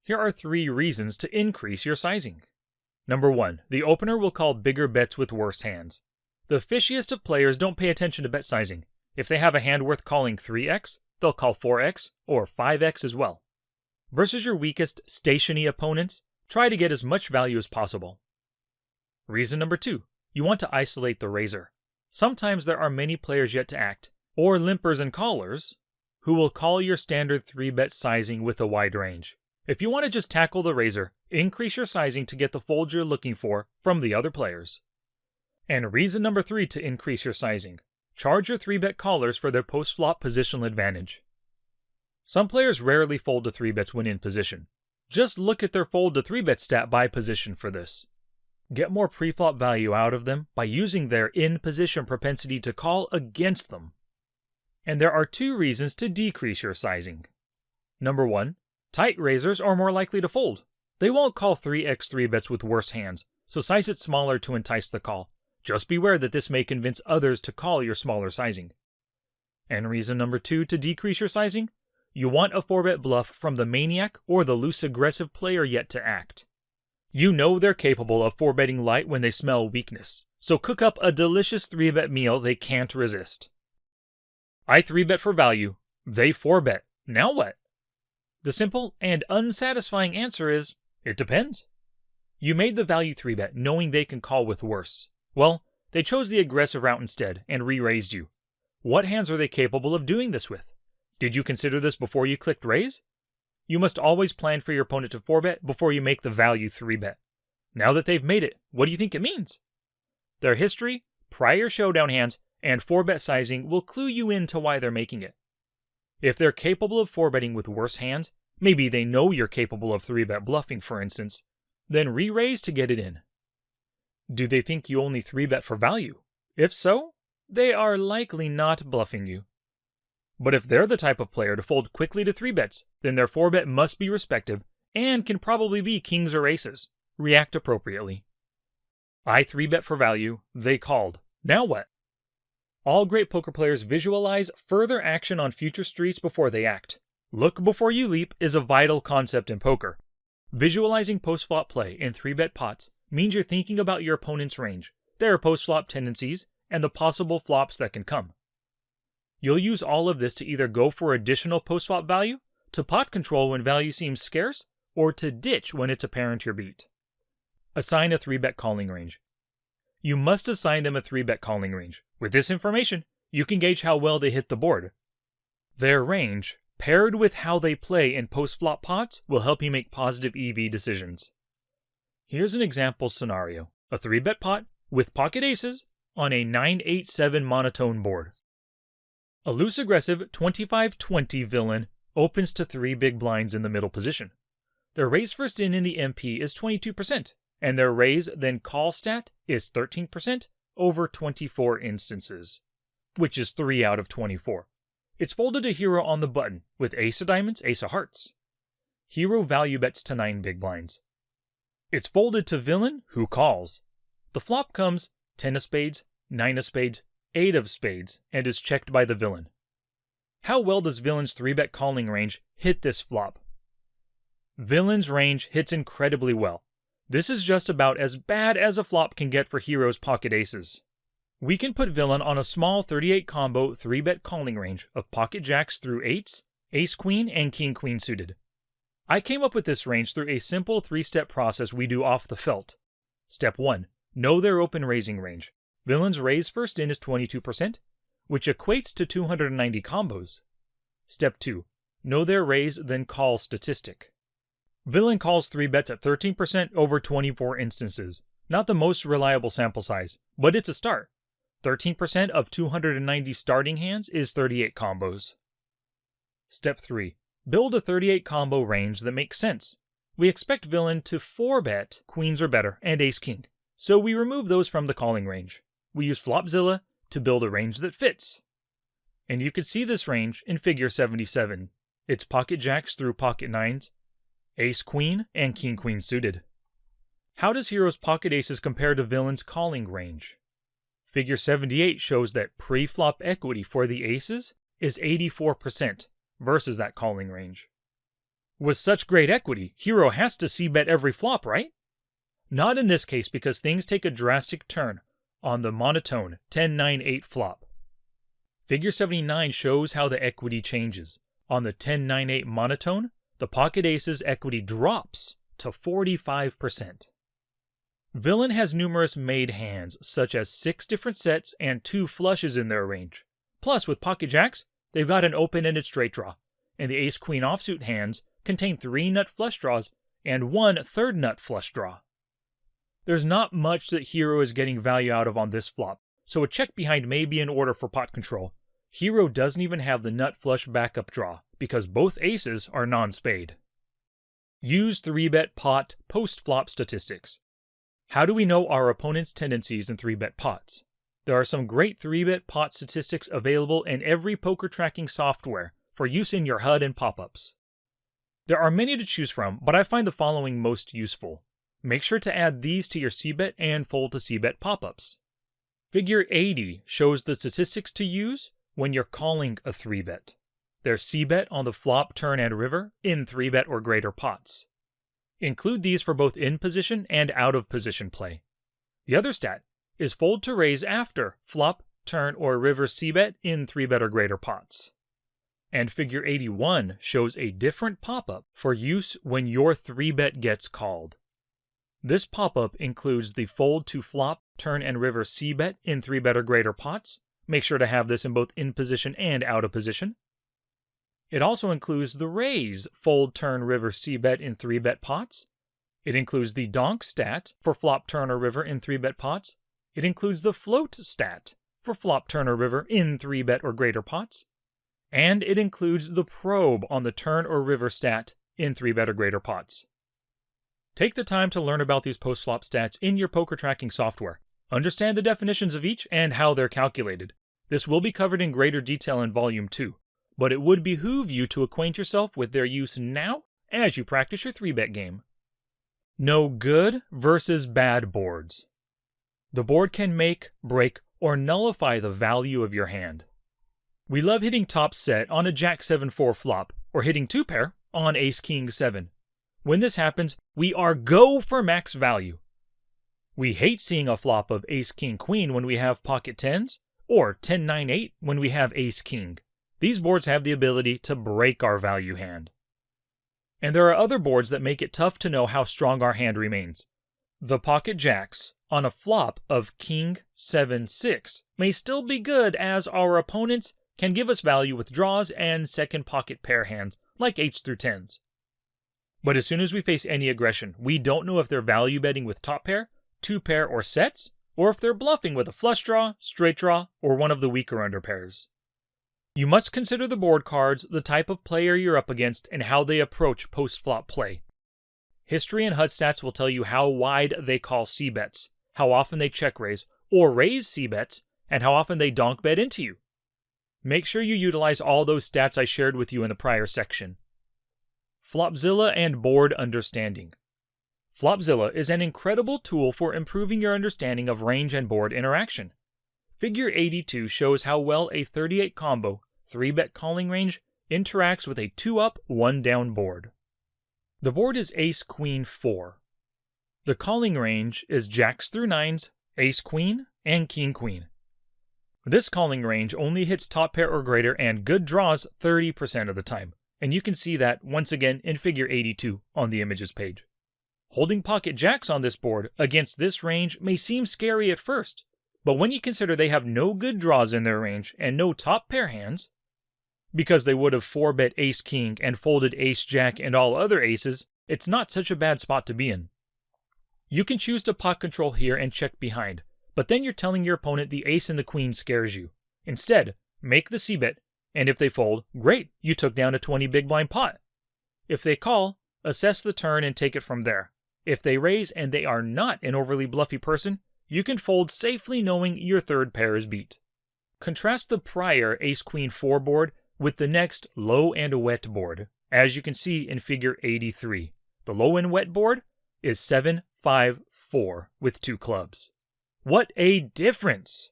Here are 3 reasons to increase your sizing. Number 1, the opener will call bigger bets with worse hands. The fishiest of players don't pay attention to bet sizing. If they have a hand worth calling 3x, they'll call 4x or 5x as well. Versus your weakest, stationy opponents, try to get as much value as possible. Reason number 2, you want to isolate the raiser. Sometimes there are many players yet to act, or limpers and callers, who will call your standard 3-bet sizing with a wide range. If you want to just tackle the raiser, increase your sizing to get the fold you're looking for from the other players. And reason number 3 to increase your sizing, charge your 3-bet callers for their post-flop positional advantage. Some players rarely fold to 3-bets when in position. Just look at their fold to 3-bet stat by position for this. Get more pre-flop value out of them by using their in-position propensity to call against them. And there are 2 reasons to decrease your sizing. Number 1, tight raisers are more likely to fold. They won't call 3x 3-bets with worse hands, so size it smaller to entice the call. Just beware that this may convince others to call your smaller sizing. And reason number 2 to decrease your sizing? You want a 4-bet bluff from the maniac or the loose aggressive player yet to act. You know they're capable of 4-betting light when they smell weakness, so cook up a delicious 3-bet meal they can't resist. I 3-bet for value, they 4-bet, now what? The simple and unsatisfying answer is, it depends. You made the value 3-bet knowing they can call with worse. Well, they chose the aggressive route instead and re-raised you. What hands are they capable of doing this with? Did you consider this before you clicked raise? You must always plan for your opponent to 4-bet before you make the value 3-bet. Now that they've made it, what do you think it means? Their history, prior showdown hands, and 4-bet sizing will clue you into why they're making it. If they're capable of 4-betting with worse hands, maybe they know you're capable of 3-bet bluffing for instance, then re-raise to get it in. Do they think you only 3-bet for value? If so, they are likely not bluffing you. But if they're the type of player to fold quickly to 3-bets, then their 4-bet must be respective and can probably be kings or aces. React appropriately. I 3-bet for value, they called. Now what? All great poker players visualize further action on future streets before they act. Look before you leap is a vital concept in poker. Visualizing post-flop play in 3-bet pots means you're thinking about your opponent's range, their post-flop tendencies, and the possible flops that can come. You'll use all of this to either go for additional post-flop value, to pot control when value seems scarce, or to ditch when it's apparent you're beat. Assign a 3-bet calling range. You must assign them a 3-bet calling range. With this information, you can gauge how well they hit the board. Their range, paired with how they play in post-flop pots, will help you make positive EV decisions. Here's an example scenario. A 3-bet pot with pocket aces on a 9-8-7 monotone board. A loose aggressive 25-20 villain opens to 3 big blinds in the middle position. Their raise first in the MP is 22%, and their raise then call stat is 13% over 24 instances, which is 3 out of 24. It's folded to hero on the button with ace of diamonds, ace of hearts. Hero value bets to 9 big blinds. It's folded to villain, who calls. The flop comes 10 of spades, 9 of spades, 8 of spades, and is checked by the villain. How well does villain's 3-bet calling range hit this flop? Villain's range hits incredibly well. This is just about as bad as a flop can get for hero's pocket aces. We can put villain on a small 38 combo 3-bet calling range of pocket jacks through 8s, ace-queen, and king-queen suited. I came up with this range through a simple 3-step process we do off the felt. Step 1. Know their open raising range. Villain's raise first in is 22%, which equates to 290 combos. Step 2. Know their raise then call statistic. Villain calls 3-bets at 13% over 24 instances. Not the most reliable sample size, but it's a start. 13% of 290 starting hands is 38 combos. Step 3. Build a 38 combo range that makes sense. We expect villain to 4-bet queens or better and ace-king, so we remove those from the calling range. We use Flopzilla to build a range that fits. And you can see this range in figure 77. It's pocket jacks through pocket nines, ace-queen, and king-queen suited. How does Hero's pocket aces compare to villain's calling range? Figure 78 shows that pre-flop equity for the aces is 84% versus that calling range. With such great equity, Hero has to c-bet every flop, right? Not in this case because things take a drastic turn on the monotone 10-9-8 flop. Figure 79 shows how the equity changes. On the 10-9-8 monotone, the pocket aces equity drops to 45%. Villain has numerous made hands, such as 6 different sets and 2 flushes in their range. Plus, with pocket jacks, they've got an open-ended straight draw, and the ace-queen offsuit hands contain 3 nut flush draws and 1 third nut flush draw. There's not much that Hero is getting value out of on this flop, so a check behind may be in order for pot control. Hero doesn't even have the nut flush backup draw, because both aces are non-spade. Use 3-bet pot post-flop statistics. How do we know our opponent's tendencies in 3-bet pots? There are some great 3-bet pot statistics available in every poker tracking software for use in your HUD and pop-ups. There are many to choose from, but I find the following most useful. Make sure to add these to your c-bet and fold to c-bet pop-ups. Figure 80 shows the statistics to use when you're calling a 3-bet. There's c-bet on the flop, turn, and river in 3-bet or greater pots. Include these for both in-position and out-of-position play. The other stat is fold to raise after flop, turn, or river c-bet in 3-bet or greater pots. And figure 81 shows a different pop-up for use when your 3-bet gets called. This pop-up includes the fold to flop, turn, and river c-bet in 3-bet or greater pots. Make sure to have this in both in-position and out-of-position. It also includes the raise, fold, turn, river, c-bet in 3-bet pots. It includes the donk stat for flop, turn, or river in 3-bet pots. It includes the float stat for flop, turn, or river in 3-bet or greater pots. And it includes the probe on the turn or river stat in 3-bet or greater pots. Take the time to learn about these post-flop stats in your poker tracking software. Understand the definitions of each and how they're calculated. This will be covered in greater detail in Volume 2, but it would behoove you to acquaint yourself with their use now as you practice your 3-bet game. Know good versus bad boards. The board can make, break, or nullify the value of your hand. We love hitting top set on a Jack 7-4 flop, or hitting 2-pair on Ace King 7. When this happens, we are go for max value. We hate seeing a flop of Ace King Queen when we have pocket 10s, or 10-9-8 when we have Ace King. These boards have the ability to break our value hand. And there are other boards that make it tough to know how strong our hand remains. The pocket jacks on a flop of King 7-6 may still be good, as our opponents can give us value with draws and second pocket pair hands like 8s through 10s. But as soon as we face any aggression, we don't know if they're value betting with top pair, 2-pair, or sets, or if they're bluffing with a flush draw, straight draw, or one of the weaker underpairs. You must consider the board cards, the type of player you're up against, and how they approach post-flop play. History and HUD stats will tell you how wide they call c-bets, how often they check raise or raise c-bets, and how often they donk bet into you. Make sure you utilize all those stats I shared with you in the prior section. Flopzilla and board understanding. Flopzilla is an incredible tool for improving your understanding of range and board interaction. Figure 82 shows how well a 38 combo 3-bet calling range interacts with a 2-up, 1-down board. The board is Ace-Queen 4. The calling range is Jacks through 9s, Ace-Queen, and King-Queen. This calling range only hits top pair or greater and good draws 30% of the time, and you can see that once again in Figure 82 on the images page. Holding pocket jacks on this board against this range may seem scary at first, but when you consider they have no good draws in their range and no top pair hands, because they would have 4-bet Ace-King and folded Ace-Jack and all other aces, it's not such a bad spot to be in. You can choose to pot control here and check behind, but then you're telling your opponent the ace and the queen scares you. Instead, make the c-bet, and if they fold, great, you took down a 20 big blind pot. If they call, assess the turn and take it from there. If they raise and they are not an overly bluffy person, you can fold safely knowing your third pair is beat. Contrast the prior ace-queen-4 board with the next low and wet board, as you can see in figure 83. The low and wet board is 7-5-4 with 2 clubs. What a difference!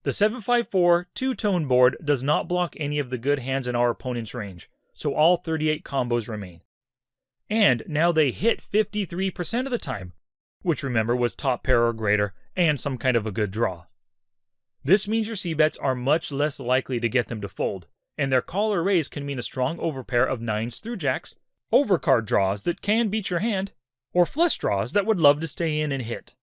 The 7-5-4 two-tone board does not block any of the good hands in our opponent's range, so all 38 combos remain. And now they hit 53% of the time, which remember was top pair or greater and some kind of a good draw. This means your c-bets are much less likely to get them to fold, and their call or raise can mean a strong overpair of 9s through jacks, overcard draws that can beat your hand, or flush draws that would love to stay in and hit.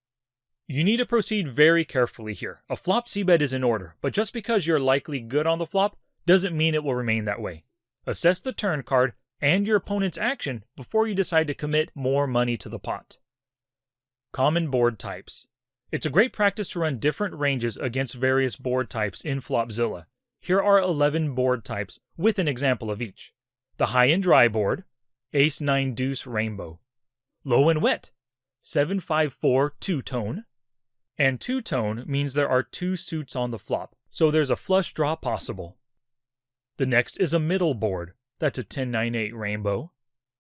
You need to proceed very carefully here. A flop c-bet is in order, but just because you're likely good on the flop doesn't mean it will remain that way. Assess the turn card and your opponent's action before you decide to commit more money to the pot. Common board types. It's a great practice to run different ranges against various board types in Flopzilla. Here are 11 board types with an example of each. The high and dry board, ace-9 deuce rainbow. Low and wet, 7-5-4 two-tone. And two-tone means there are 2 suits on the flop, so there's a flush draw possible. The next is a middle board, that's a 10-9-8 rainbow.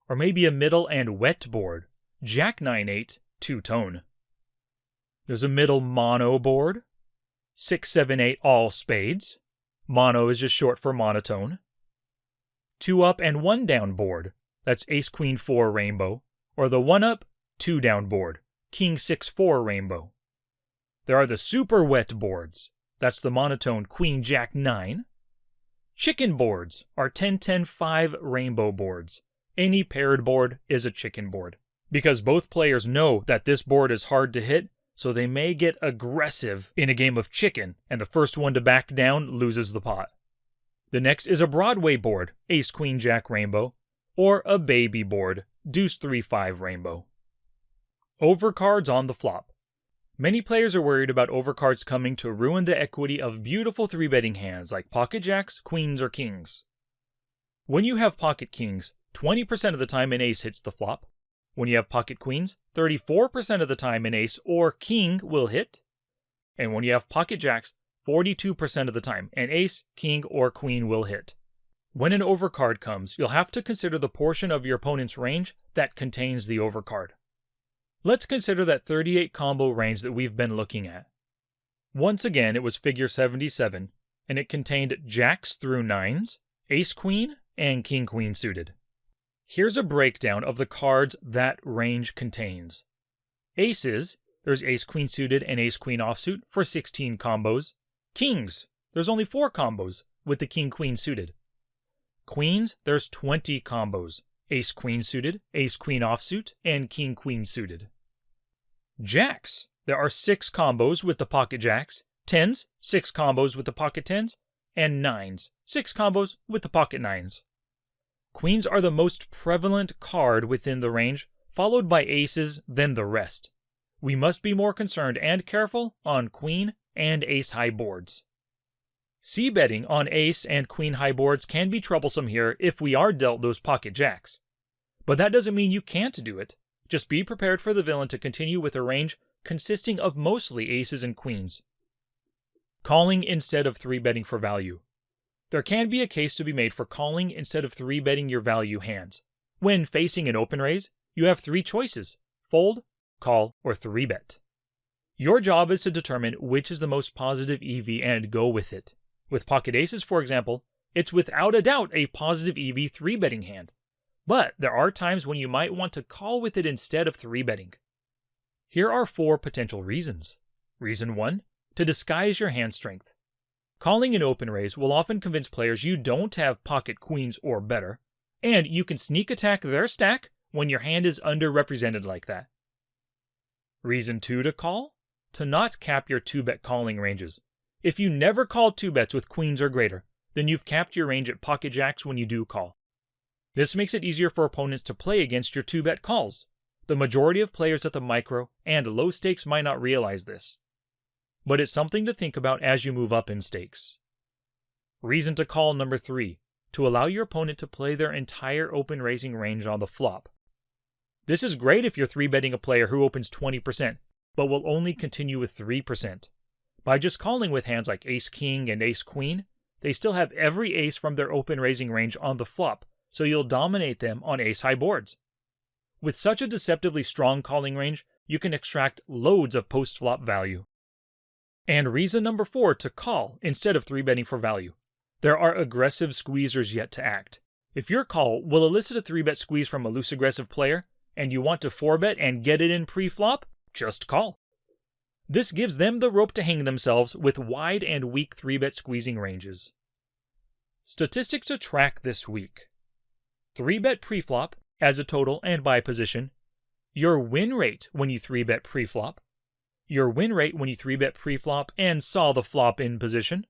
Or maybe a middle and wet board, jack-9-8 two-tone. There's a middle mono board, 6-7-8 all spades. Mono is just short for monotone. 2-up and 1-down board, that's ace-queen-4 rainbow. Or the 1-up, 2-down board, king-6-4 rainbow. There are the super wet boards, that's the monotone queen-jack-9. Chicken boards are 10-10-5 rainbow boards. Any paired board is a chicken board, because both players know that this board is hard to hit, so they may get aggressive in a game of chicken, and the first one to back down loses the pot. The next is a Broadway board, ace-queen-jack rainbow, or a baby board, deuce-3-5 rainbow. Overcards on the flop. Many players are worried about overcards coming to ruin the equity of beautiful 3-betting hands like pocket jacks, queens, or kings. When you have pocket kings, 20% of the time an ace hits the flop. When you have pocket queens, 34% of the time an ace or king will hit. And when you have pocket jacks, 42% of the time an ace, king, or queen will hit. When an overcard comes, you'll have to consider the portion of your opponent's range that contains the overcard. Let's consider that 38 combo range that we've been looking at. Once again, it was figure 77, and it contained jacks through 9s, ace-queen, and king-queen suited. Here's a breakdown of the cards that range contains. Aces, there's ace-queen suited and ace-queen offsuit for 16 combos. Kings, there's only 4 combos with the king-queen suited. Queens, there's 20 combos. Ace-queen suited, ace-queen offsuit, and king-queen suited. Jacks, there are 6 combos with the pocket jacks. Tens, 6 combos with the pocket tens. And nines, 6 combos with the pocket nines. Queens are the most prevalent card within the range, followed by aces, then the rest. We must be more concerned and careful on queen and ace-high boards. C-betting on ace and queen-high boards can be troublesome here if we are dealt those pocket jacks. But that doesn't mean you can't do it. Just be prepared for the villain to continue with a range consisting of mostly aces and queens. Calling instead of 3-betting for value. There can be a case to be made for calling instead of 3-betting your value hands. When facing an open raise, you have 3 choices: fold, call, or 3-bet. Your job is to determine which is the most positive EV and go with it. With pocket aces, for example, it's without a doubt a positive EV 3-betting hand. But there are times when you might want to call with it instead of 3-betting. Here are 4 potential reasons. Reason 1, to disguise your hand strength. Calling an open raise will often convince players you don't have pocket queens or better, and you can sneak attack their stack when your hand is underrepresented like that. Reason 2 to call, to not cap your 2-bet calling ranges. If you never call 2-bets with queens or greater, then you've capped your range at pocket jacks when you do call. This makes it easier for opponents to play against your 2-bet calls. The majority of players at the micro and low stakes might not realize this. but it's something to think about as you move up in stakes. Reason to call number 3, to allow your opponent to play their entire open raising range on the flop. This is great if you're 3-betting a player who opens 20%, but will only continue with 3%. By just calling with hands like ace-king and ace-queen, they still have every ace from their open raising range on the flop, so you'll dominate them on ace-high boards. With such a deceptively strong calling range, you can extract loads of post-flop value. And reason number 4 to call instead of 3-betting for value. There are aggressive squeezers yet to act. If your call will elicit a 3-bet squeeze from a loose aggressive player, and you want to 4-bet and get it in pre-flop, just call. This gives them the rope to hang themselves with wide and weak 3-bet squeezing ranges. Statistics to track this week. 3-bet pre-flop, as a total and by position. Your win rate when you 3-bet pre-flop. Your win rate when you 3-bet pre-flop and saw the flop in position.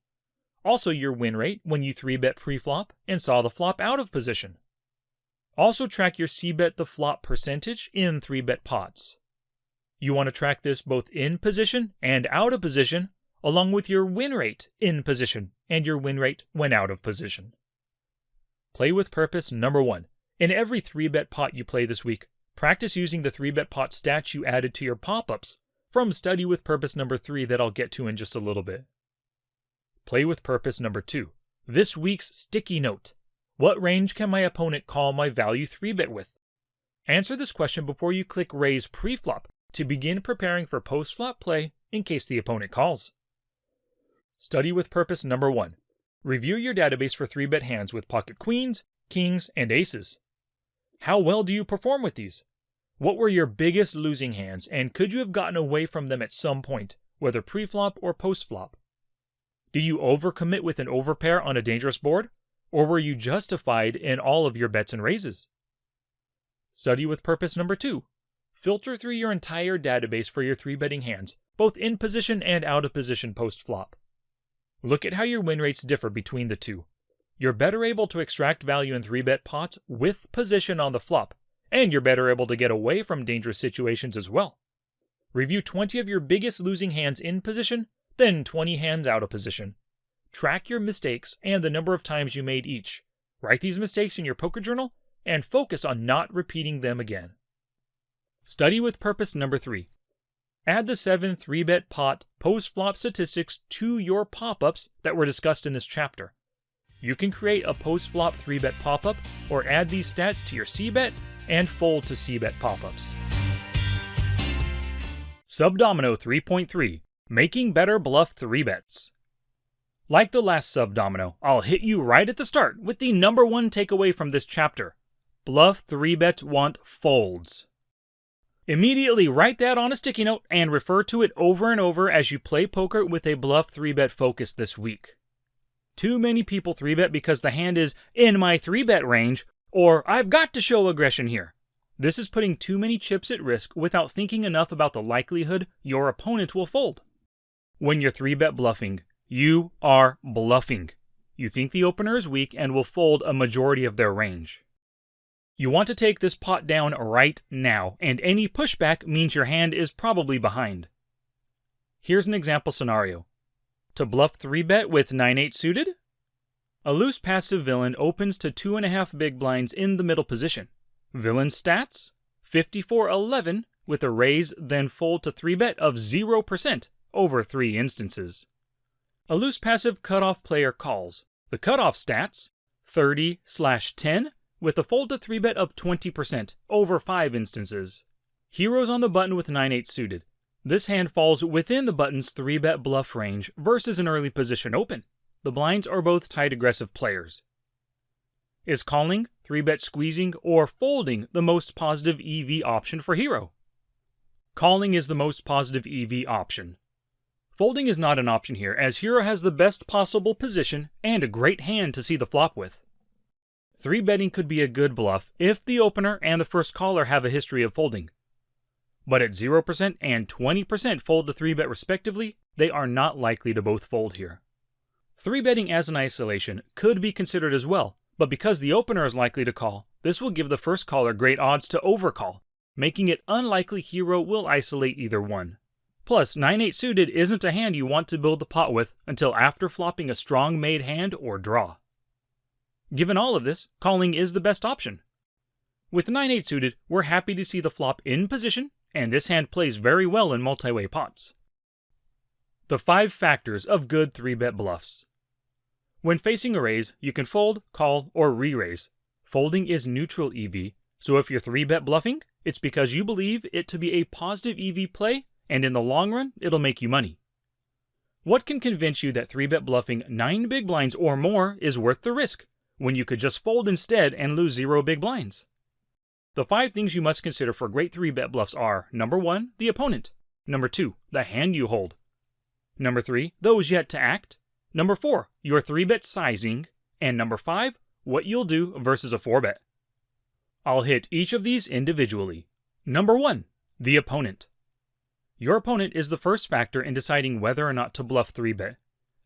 Also your win rate when you 3-bet pre-flop and saw the flop out of position. Also track your c-bet the flop percentage in 3-bet pots. You want to track this both in position and out of position, along with your win rate in position and your win rate when out of position. Play with purpose number 1. In every 3-bet pot you play this week, practice using the 3-bet pot stats you added to your pop-ups from study with purpose number 3 that I'll get to in just a little bit. Play with purpose number 2. This week's sticky note. What range can my opponent call my value 3-bet with? Answer this question before you click raise pre-flop to begin preparing for post-flop play in case the opponent calls. Study with purpose number 1. Review your database for 3-bet hands with pocket queens, kings, and aces. How well do you perform with these? What were your biggest losing hands, and could you have gotten away from them at some point, whether pre-flop or post-flop? Do you overcommit with an overpair on a dangerous board, or were you justified in all of your bets and raises? Study with purpose number 2. Filter through your entire database for your 3-betting hands, both in position and out of position post-flop. Look at how your win rates differ between the two. You're better able to extract value in 3-bet pots with position on the flop, and you're better able to get away from dangerous situations as well. Review 20 of your biggest losing hands in position, then 20 hands out of position. Track your mistakes and the number of times you made each. Write these mistakes in your poker journal and focus on not repeating them again. Study with purpose number 3. Add the 7 3-bet pot post-flop statistics to your pop-ups that were discussed in this chapter. You can create a post-flop 3-bet pop-up or add these stats to your c-bet and fold to c-bet pop-ups. Subdomino 3.3. Making better bluff 3-bets. Like the last subdomino, I'll hit you right at the start with the number 1 takeaway from this chapter. Bluff 3-bets want folds. Immediately write that on a sticky note and refer to it over and over as you play poker with a bluff 3-bet focus this week. Too many people 3-bet because the hand is in my 3-bet range, or I've got to show aggression here. This is putting too many chips at risk without thinking enough about the likelihood your opponent will fold. When you're 3-bet bluffing, you are bluffing. You think the opener is weak and will fold a majority of their range. You want to take this pot down right now, and any pushback means your hand is probably behind. Here's an example scenario. To bluff 3-bet with 9-8 suited? A loose passive villain opens to 2.5 big blinds in the middle position. Villain stats? 54-11 with a raise, then fold to 3-bet of 0% over 3 instances. A loose passive cutoff player calls. The cutoff stats? 30/10 with a fold to 3-bet of 20% over 5 instances. Heroes on the button with 9-8 suited. This hand falls within the button's 3-bet bluff range versus an early position open. The blinds are both tight aggressive players. Is calling, 3-bet squeezing, or folding the most positive EV option for hero? Calling is the most positive EV option. Folding is not an option here, as hero has the best possible position and a great hand to see the flop with. 3-betting could be a good bluff if the opener and the first caller have a history of folding. But at 0% and 20% fold to 3-bet respectively, they are not likely to both fold here. 3-betting as an isolation could be considered as well, but because the opener is likely to call, this will give the first caller great odds to overcall, making it unlikely hero will isolate either one. Plus, 9-8 suited isn't a hand you want to build the pot with until after flopping a strong made hand or draw. Given all of this, calling is the best option. With 9-8 suited, we're happy to see the flop in position, and this hand plays very well in multi-way pots. The 5 factors of good 3-bet bluffs. When facing a raise, you can fold, call, or re-raise. Folding is neutral EV, so if you're 3-bet bluffing, it's because you believe it to be a positive EV play, and in the long run, it'll make you money. What can convince you that 3-bet bluffing 9 big blinds or more is worth the risk, when you could just fold instead and lose 0 big blinds? The 5 things you must consider for great 3-bet bluffs are: number 1, the opponent; number 2, the hand you hold; number 3, those yet to act; number 4, your 3-bet sizing; and number 5, what you'll do versus a 4-bet. I'll hit each of these individually. Number 1, the opponent. Your opponent is the first factor in deciding whether or not to bluff 3-bet.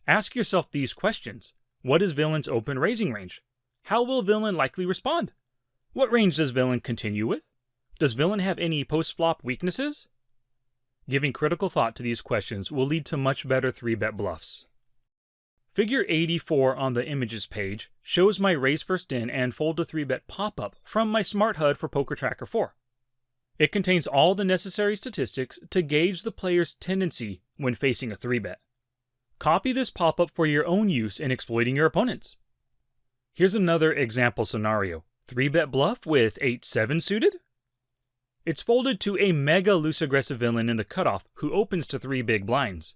Ask yourself these questions. What is villain's open raising range? How will villain likely respond? What range does villain continue with? Does villain have any post-flop weaknesses? Giving critical thought to these questions will lead to much better 3-bet bluffs. Figure 84 on the images page shows my raise first in and fold to 3-bet pop-up from my Smart HUD for PokerTracker 4. It contains all the necessary statistics to gauge the player's tendency when facing a 3-bet. Copy this pop-up for your own use in exploiting your opponents. Here's another example scenario. 3-bet bluff with 8-7 suited? It's folded to a mega loose aggressive villain in the cutoff who opens to 3 big blinds.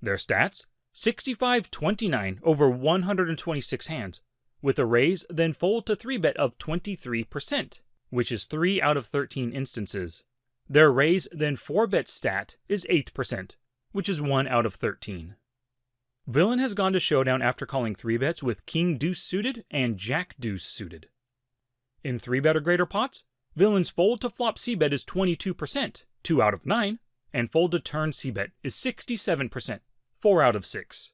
Their stats? 65-29 over 126 hands, with a raise then fold to 3-bet of 23%, which is 3 out of 13 instances. Their raise then 4-bet stat is 8%, which is 1 out of 13. Villain has gone to showdown after calling 3-bets with King Deuce suited and Jack Deuce suited. In 3-bet or greater pots, villain's fold to flop c-bet is 22%, 2 out of 9, and fold to turn c-bet is 67%, 4 out of 6.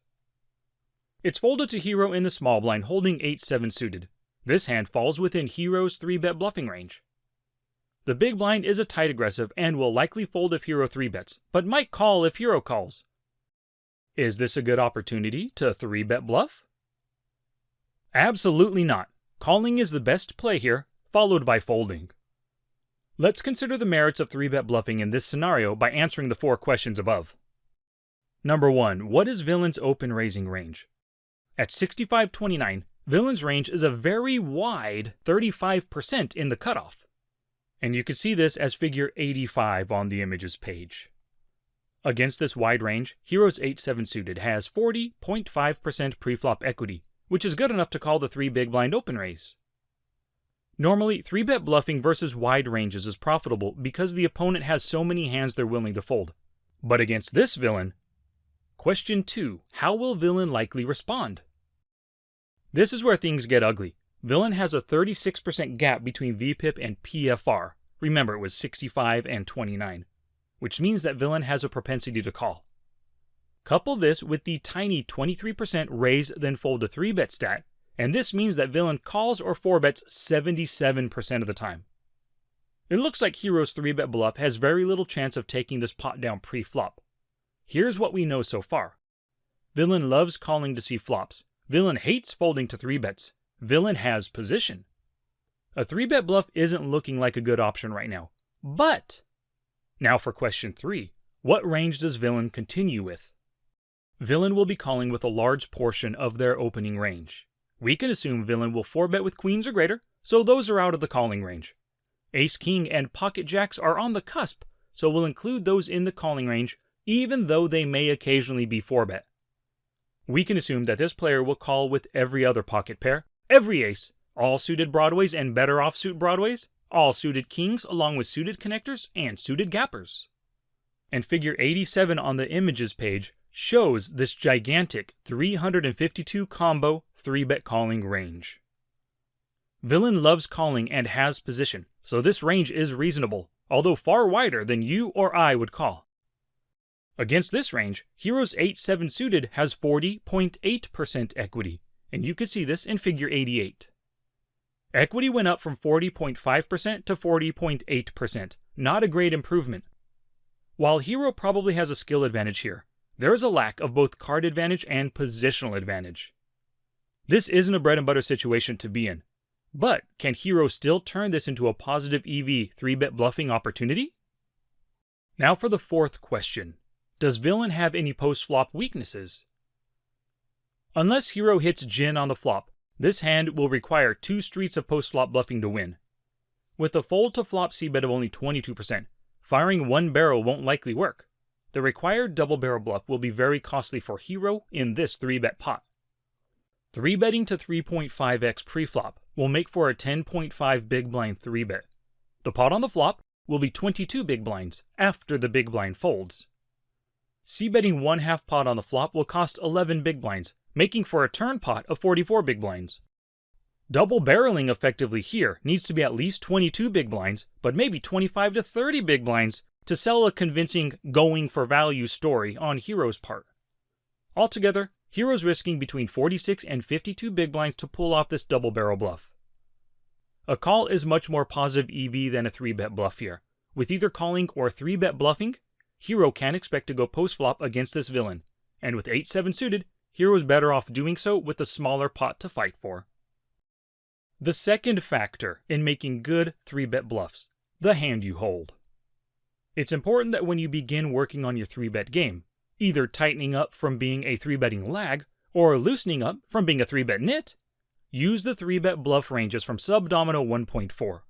It's folded to hero in the small blind holding 8-7 suited. This hand falls within hero's 3-bet bluffing range. The big blind is a tight aggressive and will likely fold if hero 3-bets, but might call if hero calls. Is this a good opportunity to 3-bet bluff? Absolutely not. Calling is the best play here, followed by folding. Let's consider the merits of 3-bet bluffing in this scenario by answering the 4 questions above. Number 1. What is villain's open raising range? At 65-29, villain's range is a very wide 35% in the cutoff. And you can see this as figure 85 on the images page. Against this wide range, hero's 8-7 suited has 40.5% preflop equity, which is good enough to call the 3 big blind open raise. Normally, 3-bet bluffing versus wide ranges is profitable because the opponent has so many hands they're willing to fold. But against this villain, question 2, how will villain likely respond? This is where things get ugly. Villain has a 36% gap between VPIP and PFR. Remember, it was 65 and 29, which means that villain has a propensity to call. Couple this with the tiny 23% raise then fold to 3-bet stat, and this means that villain calls or 4-bets 77% of the time. It looks like hero's 3-bet bluff has very little chance of taking this pot down pre-flop. Here's what we know so far. Villain loves calling to see flops. Villain hates folding to 3-bets. Villain has position. A 3-bet bluff isn't looking like a good option right now. But, now for question 3. What range does villain continue with? Villain will be calling with a large portion of their opening range. We can assume villain will 4-bet with queens or greater, so those are out of the calling range. Ace-king and pocket jacks are on the cusp, so we'll include those in the calling range, even though they may occasionally be 4-bet. We can assume that this player will call with every other pocket pair, every ace, all suited broadways and better offsuit broadways, all suited kings along with suited connectors and suited gappers. And figure 87 on the images page shows this gigantic 352 combo 3-bet calling range. Villain loves calling and has position, so this range is reasonable, although far wider than you or I would call. Against this range, hero's 8-7 suited has 40.8% equity, and you can see this in figure 88. Equity went up from 40.5% to 40.8%, not a great improvement. While Hero probably has a skill advantage here, there is a lack of both card advantage and positional advantage. This isn't a bread and butter situation to be in, but can Hero still turn this into a positive EV 3-bet bluffing opportunity? Now for the fourth question. Does Villain have any post-flop weaknesses? Unless Hero hits Gin on the flop, this hand will require 2 streets of post-flop bluffing to win. With a fold to flop c-bet of only 22%, firing one barrel won't likely work. The required double barrel bluff will be very costly for Hero in this 3-bet pot. 3-betting to 3.5x preflop will make for a 10.5 big blind 3-bet. The pot on the flop will be 22 big blinds after the big blind folds. C-betting 1/2 pot on the flop will cost 11 big blinds, making for a turn pot of 44 big blinds. Double barreling effectively here needs to be at least 22 big blinds, but maybe 25 to 30 big blinds to sell a convincing going for value story on Hero's part. Altogether, Hero's risking between 46 and 52 big blinds to pull off this double barrel bluff. A call is much more positive EV than a 3-bet bluff here. With either calling or 3-bet bluffing, Hero can expect to go post-flop against this villain, and with 8-7 suited, Hero's better off doing so with a smaller pot to fight for. The second factor in making good 3-bet bluffs, the hand you hold. It's important that when you begin working on your 3-bet game, either tightening up from being a 3-betting lag or loosening up from being a 3-bet nit, use the 3-bet bluff ranges from Subdomino 1.4.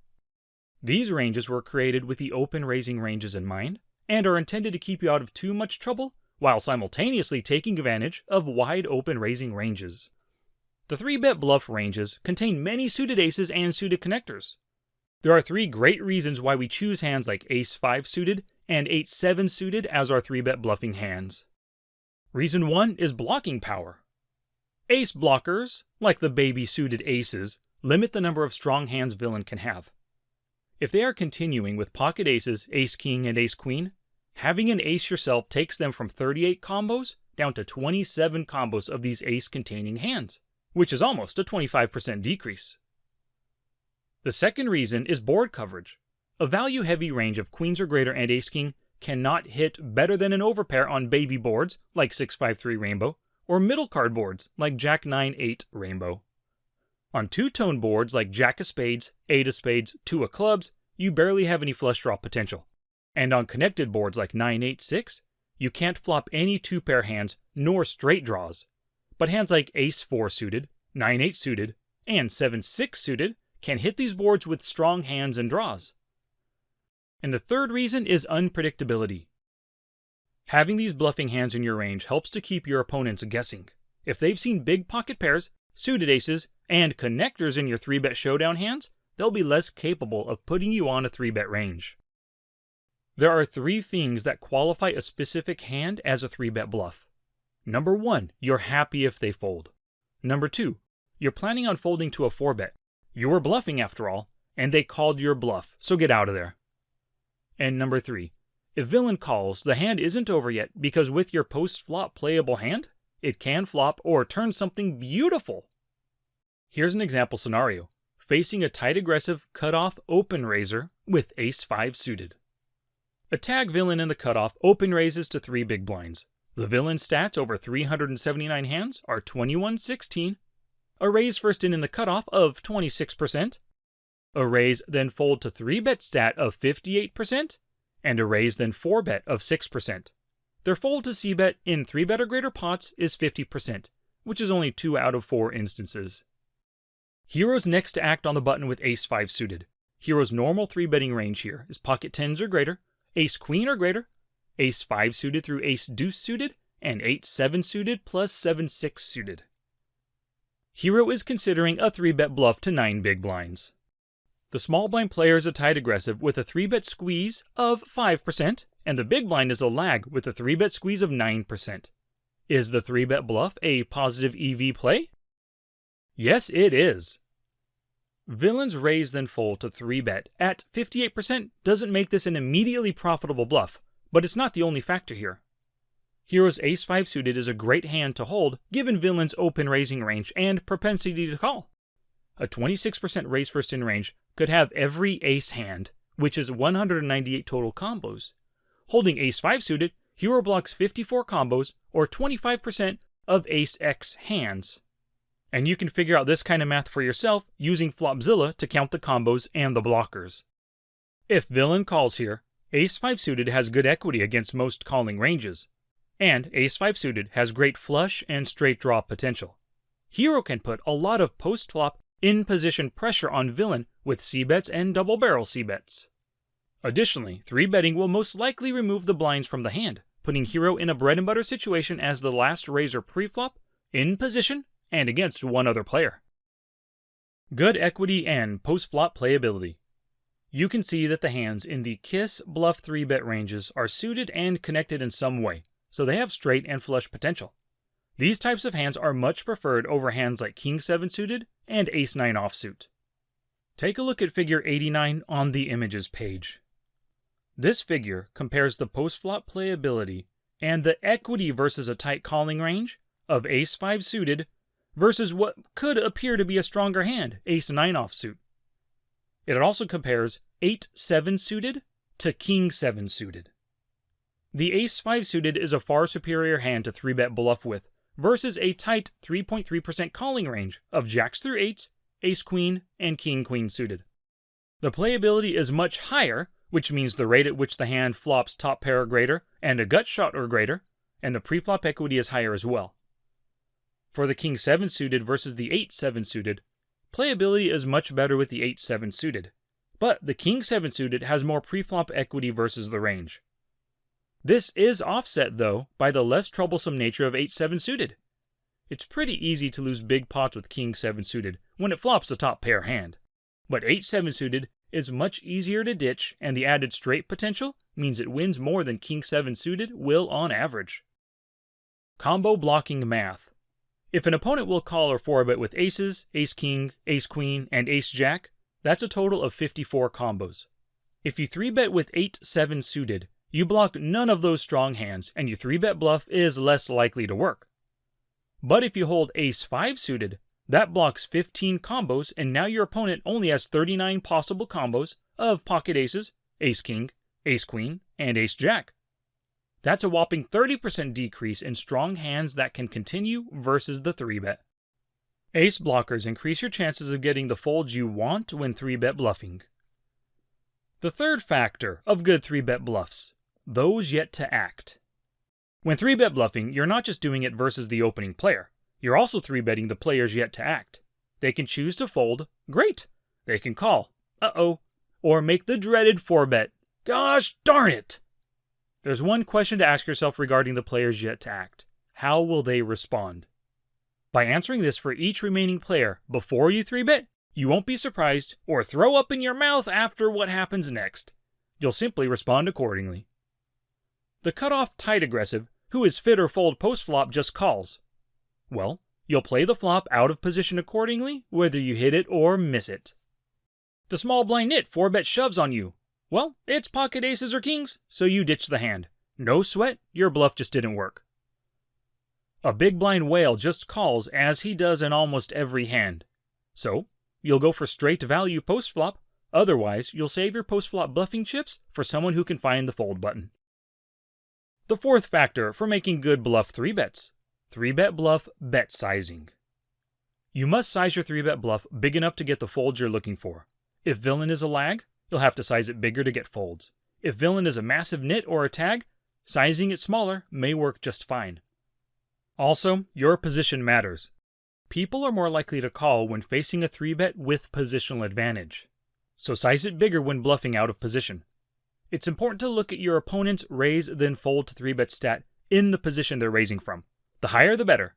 These ranges were created with the open raising ranges in mind and are intended to keep you out of too much trouble while simultaneously taking advantage of wide open raising ranges. The 3-bet bluff ranges contain many suited aces and suited connectors. There are 3 great reasons why we choose hands like Ace-5 suited and 8-7 suited as our 3-bet bluffing hands. Reason 1 is blocking power. Ace blockers, like the baby suited aces, limit the number of strong hands Villain can have. If they are continuing with pocket aces, Ace-King and Ace-Queen, having an ace yourself takes them from 38 combos down to 27 combos of these ace-containing hands, which is almost a 25% decrease. The second reason is board coverage. A value-heavy range of queens or greater and Ace-King cannot hit better than an overpair on baby boards like 6-5-3 Rainbow, or middle card boards like Jack-9-8 Rainbow. On two-tone boards like Jack of Spades, 8 of Spades, 2 of Clubs, you barely have any flush draw potential. And on connected boards like 9-8-6, you can't flop any 2-pair hands nor straight draws. But hands like Ace-4 suited, 9-8 suited, and 7-6 suited can hit these boards with strong hands and draws. And the third reason is unpredictability. Having these bluffing hands in your range helps to keep your opponents guessing. If they've seen big pocket pairs, suited aces, and connectors in your 3-bet showdown hands, they'll be less capable of putting you on a 3-bet range. There are 3 things that qualify a specific hand as a 3-bet bluff. Number 1, you're happy if they fold. Number 2, you're planning on folding to a 4-bet. You were bluffing after all, and they called your bluff, so get out of there. And number 3, if Villain calls, the hand isn't over yet because with your post-flop playable hand, it can flop or turn something beautiful. Here's an example scenario, facing a tight aggressive cutoff open raiser with Ace-5 suited. A tag Villain in the cutoff open raises to 3 big blinds. The Villain stats over 379 hands are 21-16, a raise first in the cutoff of 26%, a raise then fold to 3-bet stat of 58%, and a raise then 4-bet of 6%. Their fold to c-bet in 3-bet or greater pots is 50%, which is only 2 out of 4 instances. Hero's next to act on the button with Ace-5 suited. Hero's normal 3-betting range here is pocket 10s or greater, Ace-Queen or greater, Ace-5 suited through Ace-Deuce suited, and 8-7 suited plus 7-6 suited. Hero is considering a 3-bet bluff to 9 big blinds. The small blind player is a tight aggressive with a 3-bet squeeze of 5%, and the big blind is a lag with a 3-bet squeeze of 9%. Is the 3-bet bluff a positive EV play? Yes, it is. Villain's raise then fold to 3-bet at 58% doesn't make this an immediately profitable bluff, but it's not the only factor here. Hero's Ace-5 suited is a great hand to hold given Villain's open raising range and propensity to call. A 26% raise first in range could have every ace hand, which is 198 total combos, Holding ace-5 suited, hero blocks 54 combos, or 25% of ace-X hands. And you can figure out this kind of math for yourself using Flopzilla to count the combos and the blockers. If villain calls here, ace-5 suited has good equity against most calling ranges, and ace-5 suited has great flush and straight draw potential. Hero can put a lot of post-flop in-position pressure on villain with c-bets and double-barrel c-bets. Additionally, 3-betting will most likely remove the blinds from the hand, putting hero in a bread-and-butter situation as the last raiser pre-flop, in position, and against one other player. Good equity and post-flop playability. You can see that the hands in the Kiss, Bluff 3-bet ranges are suited and connected in some way, so they have straight and flush potential. These types of hands are much preferred over hands like King-7 suited and Ace-9 offsuit. Take a look at figure 89 on the images page. This figure compares the post-flop playability and the equity versus a tight calling range of Ace-5 suited versus what could appear to be a stronger hand, Ace-9 offsuit. It also compares 8-7 suited to King-7 suited. The Ace-5 suited is a far superior hand to 3-bet bluff with versus a tight 3.3% calling range of Jacks through 8s, Ace-Queen, and King-Queen suited. The playability is much higher, which means the rate at which the hand flops top pair or greater and a gut shot or greater, and the preflop equity is higher as well. For the King-7 suited versus the 8-7 suited, playability is much better with the 8-7 suited, but the King-7 suited has more preflop equity versus the range. This is offset, though, by the less troublesome nature of 8-7 suited. It's pretty easy to lose big pots with King-7 suited when it flops a top pair hand, but 8-7 suited is much easier to ditch, and the added straight potential means it wins more than King-7 suited will on average. Combo blocking math. If an opponent will call or 4-bet with aces, ace-king, ace-queen, and ace-jack, that's a total of 54 combos. If you 3-bet with 8-7 suited, you block none of those strong hands, and your 3-bet bluff is less likely to work. But if you hold ace-5 suited, that blocks 15 combos, and now your opponent only has 39 possible combos of pocket aces, ace-king, ace-queen, and ace-jack. That's a whopping 30% decrease in strong hands that can continue versus the 3-bet. Ace blockers increase your chances of getting the folds you want when 3-bet bluffing. The third factor of good 3-bet bluffs, those yet to act. When 3-bet bluffing, you're not just doing it versus the opening player. You're also 3-betting the players yet to act. They can choose to fold, great. They can call, uh-oh, or make the dreaded 4-bet, gosh darn it. There's one question to ask yourself regarding the players yet to act. How will they respond? By answering this for each remaining player before you 3-bet, you won't be surprised or throw up in your mouth after what happens next. You'll simply respond accordingly. The cutoff tight aggressive, who is fit or fold post-flop, just calls. Well, you'll play the flop out of position accordingly, whether you hit it or miss it. The small blind nit 4-bet shoves on you. Well, it's pocket aces or kings, so you ditch the hand. No sweat, your bluff just didn't work. A big blind whale just calls as he does in almost every hand. So, you'll go for straight value post-flop, otherwise you'll save your post-flop bluffing chips for someone who can find the fold button. The fourth factor for making good bluff 3-bets. 3-bet bluff bet sizing. You must size your 3-bet bluff big enough to get the folds you're looking for. If villain is a lag, you'll have to size it bigger to get folds. If villain is a massive nit or a tag, sizing it smaller may work just fine. Also, your position matters. People are more likely to call when facing a 3-bet with positional advantage. So size it bigger when bluffing out of position. It's important to look at your opponent's raise then fold to 3-bet stat in the position they're raising from. The higher the better.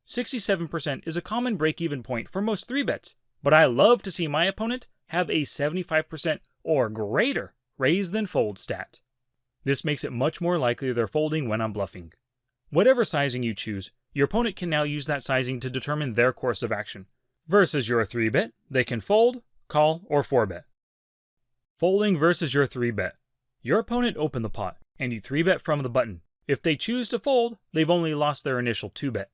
67% is a common break-even point for most 3-bets, but I love to see my opponent have a 75% or greater raise then fold stat. This makes it much more likely they're folding when I'm bluffing. Whatever sizing you choose, your opponent can now use that sizing to determine their course of action. Versus your 3-bet, they can fold, call, or 4-bet. Folding versus your 3-bet. Your opponent opened the pot, and you 3-bet from the button. If they choose to fold, they've only lost their initial 2-bet.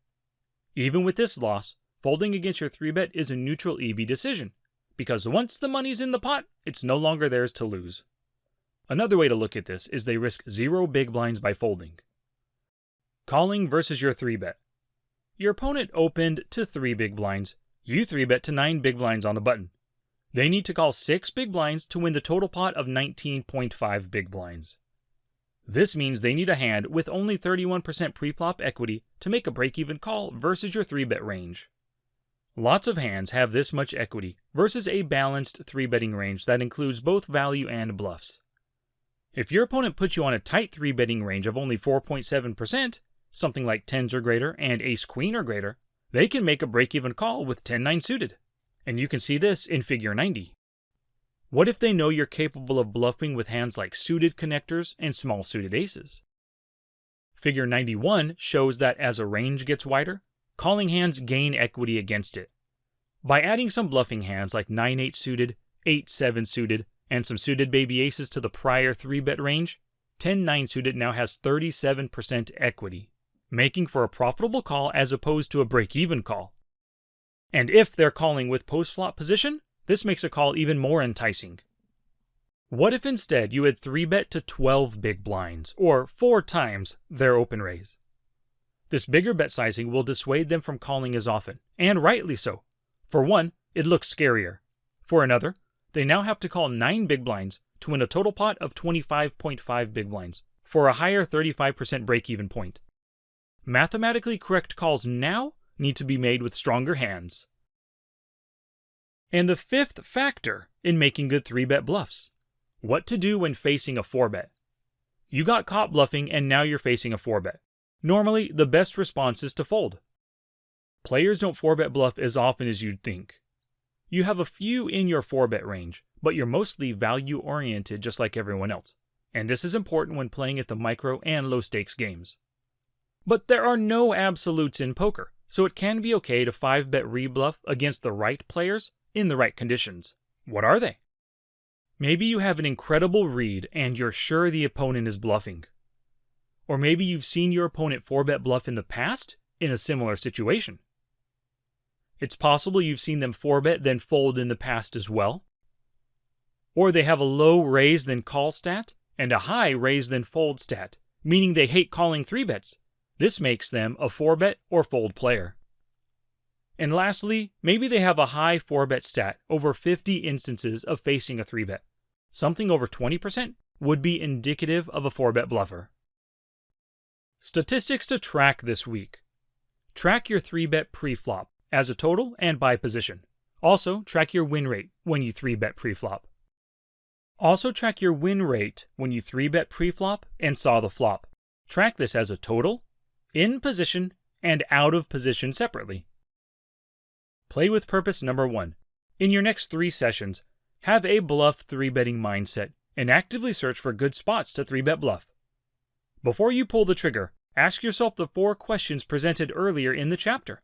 Even with this loss, folding against your 3-bet is a neutral EV decision, because once the money's in the pot, it's no longer theirs to lose. Another way to look at this is they risk 0 big blinds by folding. Calling versus your 3-bet. Your opponent opened to 3 big blinds. You 3-bet to 9 big blinds on the button. They need to call 6 big blinds to win the total pot of 19.5 big blinds. This means they need a hand with only 31% preflop equity to make a break-even call versus your 3-bet range. Lots of hands have this much equity versus a balanced 3-betting range that includes both value and bluffs. If your opponent puts you on a tight 3-betting range of only 4.7%, something like 10s or greater and ace-queen or greater, they can make a break-even call with 10-9 suited. And you can see this in figure 90. What if they know you're capable of bluffing with hands like suited connectors and small suited aces? Figure 91 shows that as a range gets wider, calling hands gain equity against it. By adding some bluffing hands like 9-8 suited, 8-7 suited, and some suited baby aces to the prior 3-bet range, 10-9 suited now has 37% equity, making for a profitable call as opposed to a break-even call. And if they're calling with post-flop position, this makes a call even more enticing. What if instead you had 3-bet to 12 big blinds, or 4 times their open raise? This bigger bet sizing will dissuade them from calling as often, and rightly so. For one, it looks scarier. For another, they now have to call 9 big blinds to win a total pot of 25.5 big blinds, for a higher 35% break-even point. Mathematically correct calls now need to be made with stronger hands. And the 5th factor in making good 3-bet bluffs: what to do when facing a 4-bet. You got caught bluffing and now you're facing a 4-bet. Normally, the best response is to fold. Players don't 4-bet bluff as often as you'd think. You have a few in your 4-bet range, but you're mostly value-oriented just like everyone else, and this is important when playing at the micro and low-stakes games. But there are no absolutes in poker, so it can be okay to 5-bet rebluff against the right players in the right conditions. What are they? Maybe you have an incredible read and you're sure the opponent is bluffing. Or maybe you've seen your opponent 4-bet bluff in the past in a similar situation. It's possible you've seen them 4-bet then fold in the past as well. Or they have a low raise then call stat and a high raise then fold stat, meaning they hate calling 3-bets. This makes them a 4-bet or fold player. And lastly, maybe they have a high 4-bet stat over 50 instances of facing a 3-bet. Something over 20% would be indicative of a 4-bet bluffer. Statistics to track this week. Track your 3-bet preflop as a total and by position. Also, track your win rate when you 3-bet preflop. Also, track your win rate when you 3-bet preflop and saw the flop. Track this as a total, in position, and out of position separately. Play with purpose number 1. In your next 3 sessions, have a bluff 3-betting mindset and actively search for good spots to 3-bet bluff. Before you pull the trigger, ask yourself the 4 questions presented earlier in the chapter.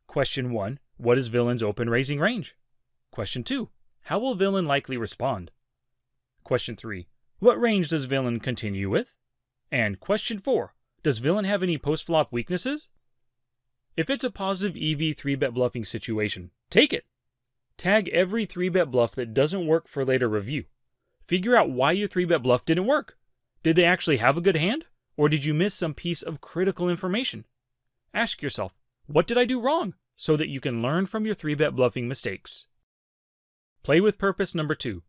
Question 1, what is villain's open raising range? Question 2, how will villain likely respond? Question 3, what range does villain continue with? And question 4, does villain have any post-flop weaknesses? If it's a positive EV 3-bet bluffing situation, take it. Tag every 3-bet bluff that doesn't work for later review. Figure out why your 3-bet bluff didn't work. Did they actually have a good hand? Or did you miss some piece of critical information? Ask yourself, what did I do wrong? So that you can learn from your 3-bet bluffing mistakes. Play with purpose number 2.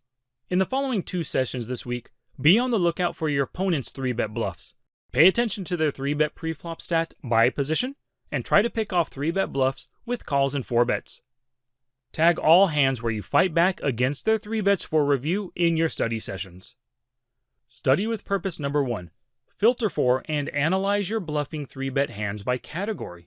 In the following 2 sessions this week, be on the lookout for your opponent's 3-bet bluffs. Pay attention to their 3-bet preflop stat by position, and try to pick off 3-bet bluffs with calls and 4-bets. Tag all hands where you fight back against their 3-bets for review in your study sessions. Study with purpose number 1. Filter for and analyze your bluffing 3-bet hands by category.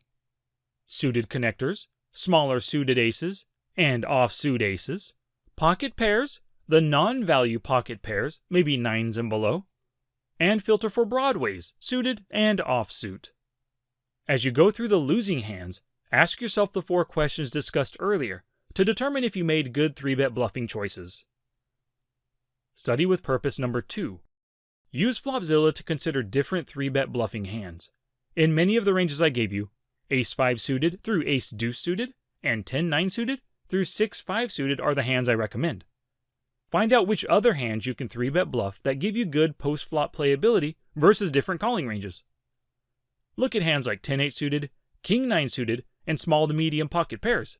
Suited connectors, smaller suited aces, and offsuit aces, pocket pairs, the non-value pocket pairs, maybe 9s and below, and filter for broadways, suited and offsuit. As you go through the losing hands, ask yourself the 4 questions discussed earlier to determine if you made good 3-bet bluffing choices. Study with purpose number 2. Use Flopzilla to consider different 3-bet bluffing hands. In many of the ranges I gave you, Ace-5 suited through Ace-Deuce suited, and 10-9 suited through 6-5 suited are the hands I recommend. Find out which other hands you can 3-bet bluff that give you good post-flop playability versus different calling ranges. Look at hands like 10-8 suited, King-9 suited, and small to medium pocket pairs.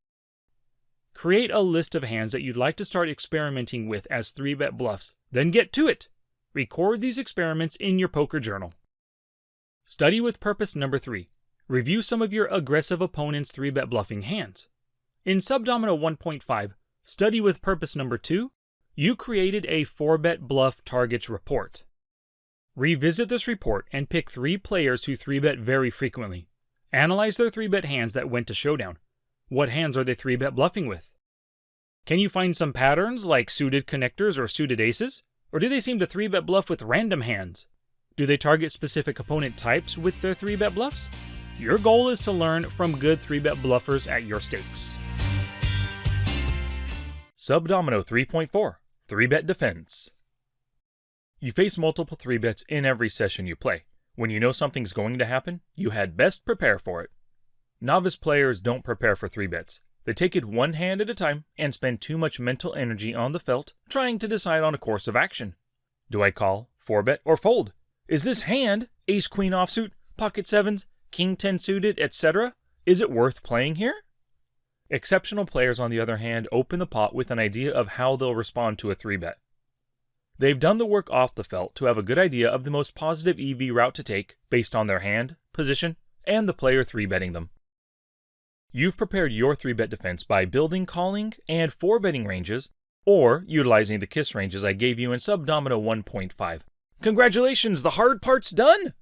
Create a list of hands that you'd like to start experimenting with as 3-bet bluffs, then get to it! Record these experiments in your poker journal. Study with purpose number 3. Review some of your aggressive opponent's 3-bet bluffing hands. In Subdomino 1.5, study with purpose number 2, you created a 4-bet bluff targets report. Revisit this report and pick 3 players who 3-bet very frequently. Analyze their 3-bet hands that went to showdown. What hands are they 3-bet bluffing with? Can you find some patterns like suited connectors or suited aces? Or do they seem to 3-bet bluff with random hands? Do they target specific opponent types with their 3-bet bluffs? Your goal is to learn from good 3-bet bluffers at your stakes. Subdomino 3.4 3-bet defense. You face multiple 3-bets in every session you play. When you know something's going to happen, you had best prepare for it. Novice players don't prepare for 3-bets. They take it one hand at a time and spend too much mental energy on the felt trying to decide on a course of action. Do I call, 4-bet, or fold? Is this hand, ace-queen offsuit, pocket 7s, king-10 suited, etc., is it worth playing here? Exceptional players, on the other hand, open the pot with an idea of how they'll respond to a 3-bet. They've done the work off the felt to have a good idea of the most positive EV route to take based on their hand, position, and the player 3-betting them. You've prepared your 3-bet defense by building calling and 4-betting ranges, or utilizing the kiss ranges I gave you in Subdomino 1.5. Congratulations, the hard part's done!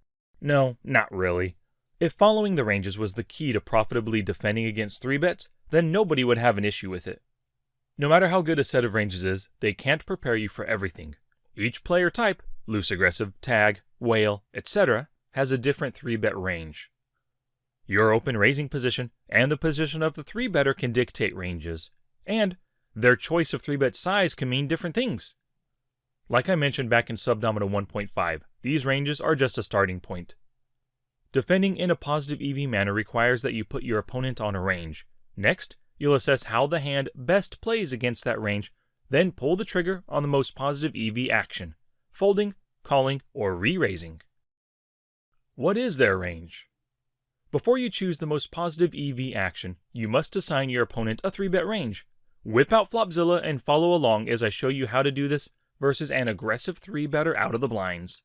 No, not really. If following the ranges was the key to profitably defending against 3-bets, then nobody would have an issue with it. No matter how good a set of ranges is, they can't prepare you for everything. Each player type, loose aggressive, tag, whale, etc., has a different 3-bet range. Your open raising position and the position of the 3-better can dictate ranges, and their choice of 3-bet size can mean different things. Like I mentioned back in Subdomino 1.5, these ranges are just a starting point. Defending in a positive EV manner requires that you put your opponent on a range. Next, you'll assess how the hand best plays against that range, then pull the trigger on the most positive EV action, folding, calling, or re-raising. What is their range? Before you choose the most positive EV action, you must assign your opponent a 3-bet range. Whip out Flopzilla and follow along as I show you how to do this versus an aggressive 3-better out of the blinds.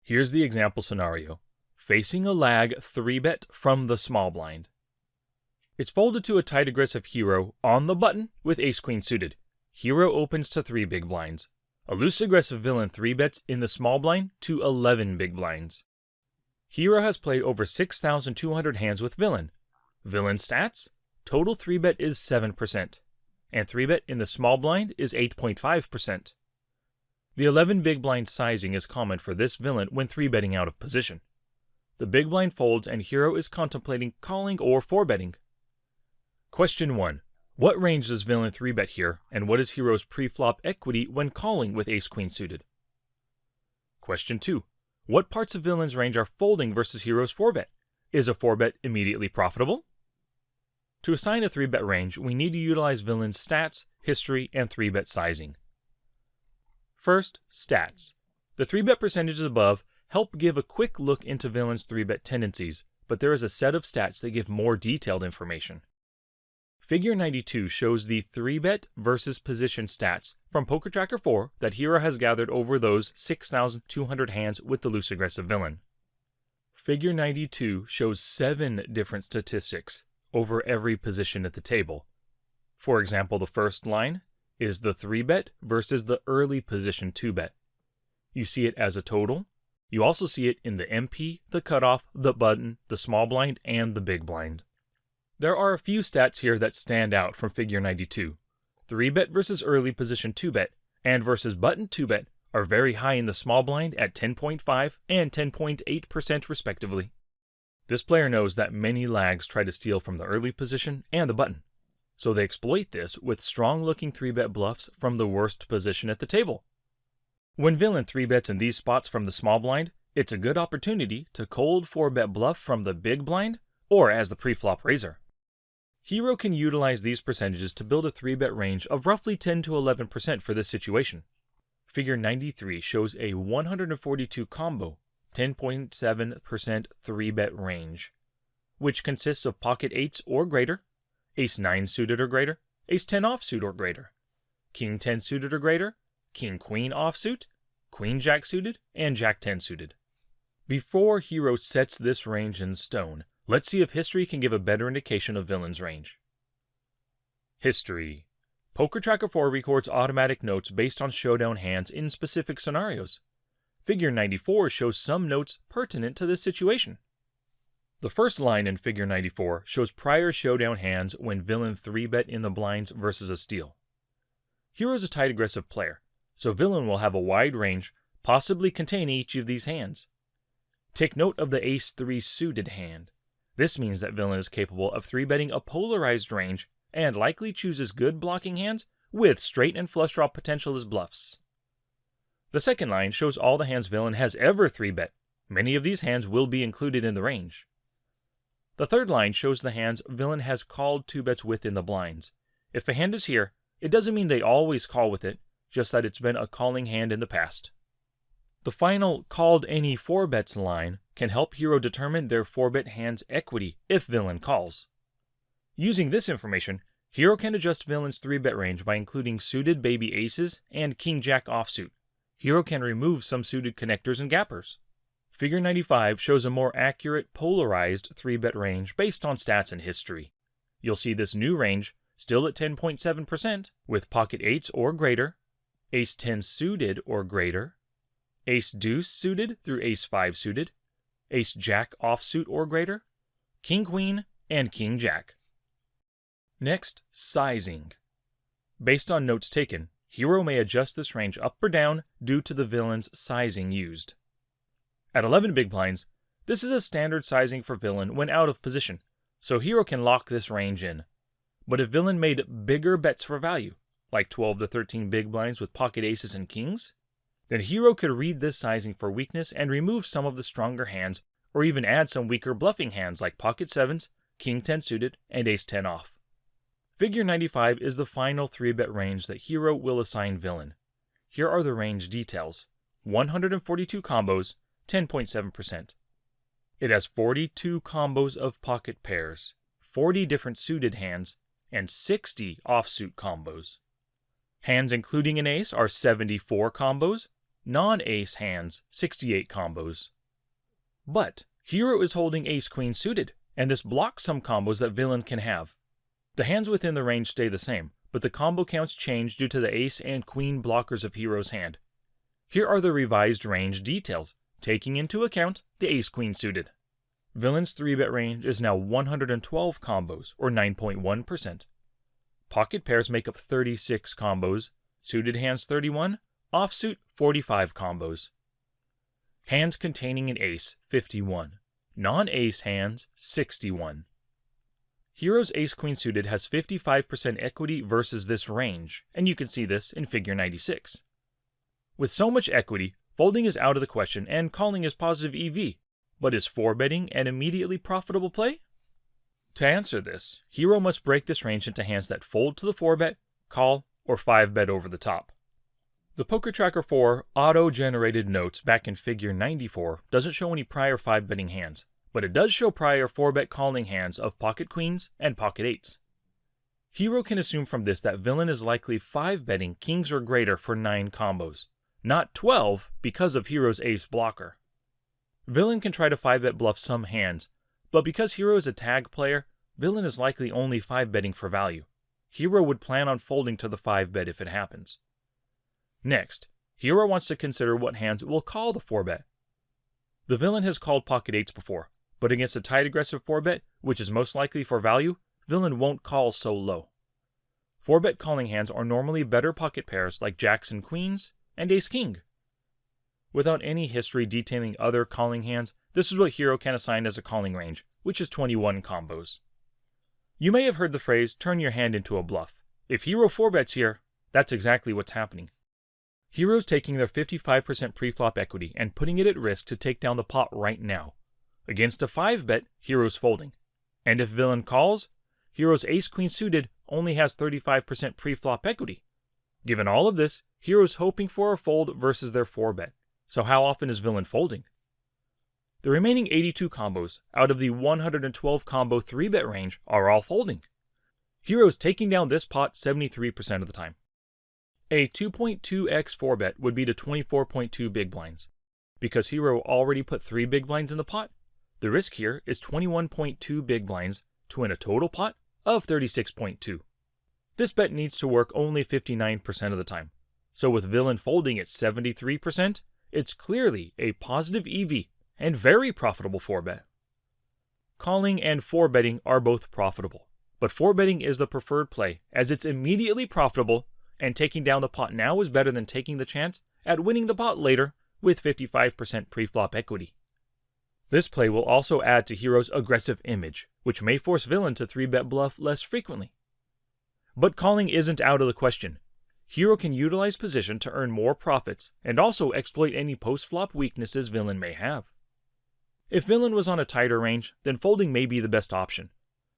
Here's the example scenario. Facing a lag 3-bet from the small blind. It's folded to a tight aggressive hero on the button with ace-queen suited. Hero opens to 3 big blinds. A loose aggressive villain 3-bets in the small blind to 11 big blinds. Hero has played over 6,200 hands with villain. Villain stats? Total 3-bet is 7%, and 3-bet in the small blind is 8.5%. The 11 big blind sizing is common for this villain when 3-betting out of position. The big blind folds and hero is contemplating calling or 4-betting. Question 1. What range does villain 3-bet here, and what is hero's pre-flop equity when calling with ace-queen suited? Question 2. What parts of villain's range are folding versus hero's 4-bet? Is a 4-bet immediately profitable? To assign a 3-bet range, we need to utilize villain's stats, history, and 3-bet sizing. First, stats. The 3-bet percentages above help give a quick look into villain's 3-bet tendencies, but there is a set of stats that give more detailed information. Figure 92 shows the 3-bet versus position stats from PokerTracker 4 that Hero has gathered over those 6,200 hands with the loose aggressive villain. Figure 92 shows 7 different statistics over every position at the table. For example, the first line is the 3-bet versus the early position 2-bet. You see it as a total. You also see it in the MP, the cutoff, the button, the small blind, and the big blind. There are a few stats here that stand out from Figure 92. 3-bet versus early position 2-bet and versus button 2-bet are very high in the small blind at 10.5 and 10.8% respectively. This player knows that many lags try to steal from the early position and the button, so they exploit this with strong-looking 3-bet bluffs from the worst position at the table. When villain 3-bets in these spots from the small blind, it's a good opportunity to cold 4-bet bluff from the big blind or as the pre-flop raiser. Hero can utilize these percentages to build a 3-bet range of roughly 10 to 11% for this situation. Figure 93 shows a 142 combo, 10.7% 3-bet range, which consists of pocket 8s or greater, ace 9 suited or greater, ace 10 offsuit or greater, king 10 suited or greater, king queen offsuit, queen jack suited, and jack 10 suited. Before Hero sets this range in stone, let's see if history can give a better indication of villain's range. History. PokerTracker 4 records automatic notes based on showdown hands in specific scenarios. Figure 94 shows some notes pertinent to this situation. The first line in Figure 94 shows prior showdown hands when villain 3-bet in the blinds versus a steal. Hero's a tight aggressive player, so villain will have a wide range, possibly containing each of these hands. Take note of the ace 3 suited hand. This means that villain is capable of 3-betting a polarized range and likely chooses good blocking hands with straight and flush draw potential as bluffs. The second line shows all the hands villain has ever 3-bet. Many of these hands will be included in the range. The third line shows the hands villain has called 2-bets with in the blinds. If a hand is here, it doesn't mean they always call with it, just that it's been a calling hand in the past. The final called any 4-bets line can help Hero determine their 4-bet hand's equity if villain calls. Using this information, Hero can adjust villain's 3-bet range by including suited baby aces and king-jack offsuit. Hero can remove some suited connectors and gappers. Figure 95 shows a more accurate polarized 3-bet range based on stats and history. You'll see this new range still at 10.7% with pocket 8s or greater, ace 10 suited or greater, ace deuce suited through ace 5 suited, ace jack offsuit or greater, king queen, and king jack. Next, sizing. Based on notes taken, Hero may adjust this range up or down due to the villain's sizing used. At 11 big blinds, this is a standard sizing for villain when out of position, so Hero can lock this range in. But if villain made bigger bets for value, like 12 to 13 big blinds with pocket aces and kings, then Hero could read this sizing for weakness and remove some of the stronger hands, or even add some weaker bluffing hands like pocket 7s, king 10 suited, and ace 10 off. Figure 95 is the final 3-bet range that Hero will assign villain. Here are the range details. 142 combos, 10.7%. It has 42 combos of pocket pairs, 40 different suited hands, and 60 offsuit combos. Hands including an ace are 74 combos, non-ace hands 68 combos. But Hero is holding ace-queen suited, and this blocks some combos that villain can have. The hands within the range stay the same, but the combo counts change due to the ace and queen blockers of Hero's hand. Here are the revised range details, taking into account the ace-queen suited. Villain's 3-bet range is now 112 combos, or 9.1%. Pocket pairs make up 36 combos, suited hands 31, offsuit 45 combos. Hands containing an ace 51, non-ace hands 61. Hero's ace-queen suited has 55% equity versus this range, and you can see this in Figure 96. With so much equity, folding is out of the question and calling is positive EV, but is 4-betting an immediately profitable play? To answer this, Hero must break this range into hands that fold to the 4-bet, call, or 5-bet over the top. The PokerTracker 4 auto-generated notes back in Figure 94 doesn't show any prior 5-betting hands, but it does show prior 4-bet calling hands of pocket queens and pocket 8s. Hero can assume from this that villain is likely 5-betting kings or greater for 9 combos, not 12 because of Hero's ace blocker. Villain can try to 5-bet bluff some hands, but because Hero is a tag player, villain is likely only 5-betting for value. Hero would plan on folding to the 5-bet if it happens. Next, Hero wants to consider what hands will call the 4-bet. The villain has called pocket 8s before, but against a tight aggressive 4-bet, which is most likely for value, villain won't call so low. 4-bet calling hands are normally better pocket pairs like jacks and queens and ace-king. Without any history detailing other calling hands, this is what Hero can assign as a calling range, which is 21 combos. You may have heard the phrase, turn your hand into a bluff. If Hero 4-bets here, that's exactly what's happening. Hero's taking their 55% preflop equity and putting it at risk to take down the pot right now. Against a 5-bet, Hero's folding. And if villain calls, Hero's ace-queen suited only has 35% pre-flop equity. Given all of this, Hero's hoping for a fold versus their 4-bet. So how often is Villain folding? The remaining 82 combos out of the 112 combo 3-bet range are all folding. Hero's taking down this pot 73% of the time. A 2.2x 4-bet would be to 24.2 big blinds. Because Hero already put 3 big blinds in the pot, the risk here is 21.2 big blinds to win a total pot of 36.2. This bet needs to work only 59% of the time. So with Villain folding at 73%, it's clearly a positive EV and very profitable 4-bet. Calling and 4-betting are both profitable, but 4-betting is the preferred play as it's immediately profitable, and taking down the pot now is better than taking the chance at winning the pot later with 55% pre-flop equity. This play will also add to Hero's aggressive image, which may force Villain to 3-bet bluff less frequently. But calling isn't out of the question. Hero can utilize position to earn more profits and also exploit any post-flop weaknesses Villain may have. If Villain was on a tighter range, then folding may be the best option.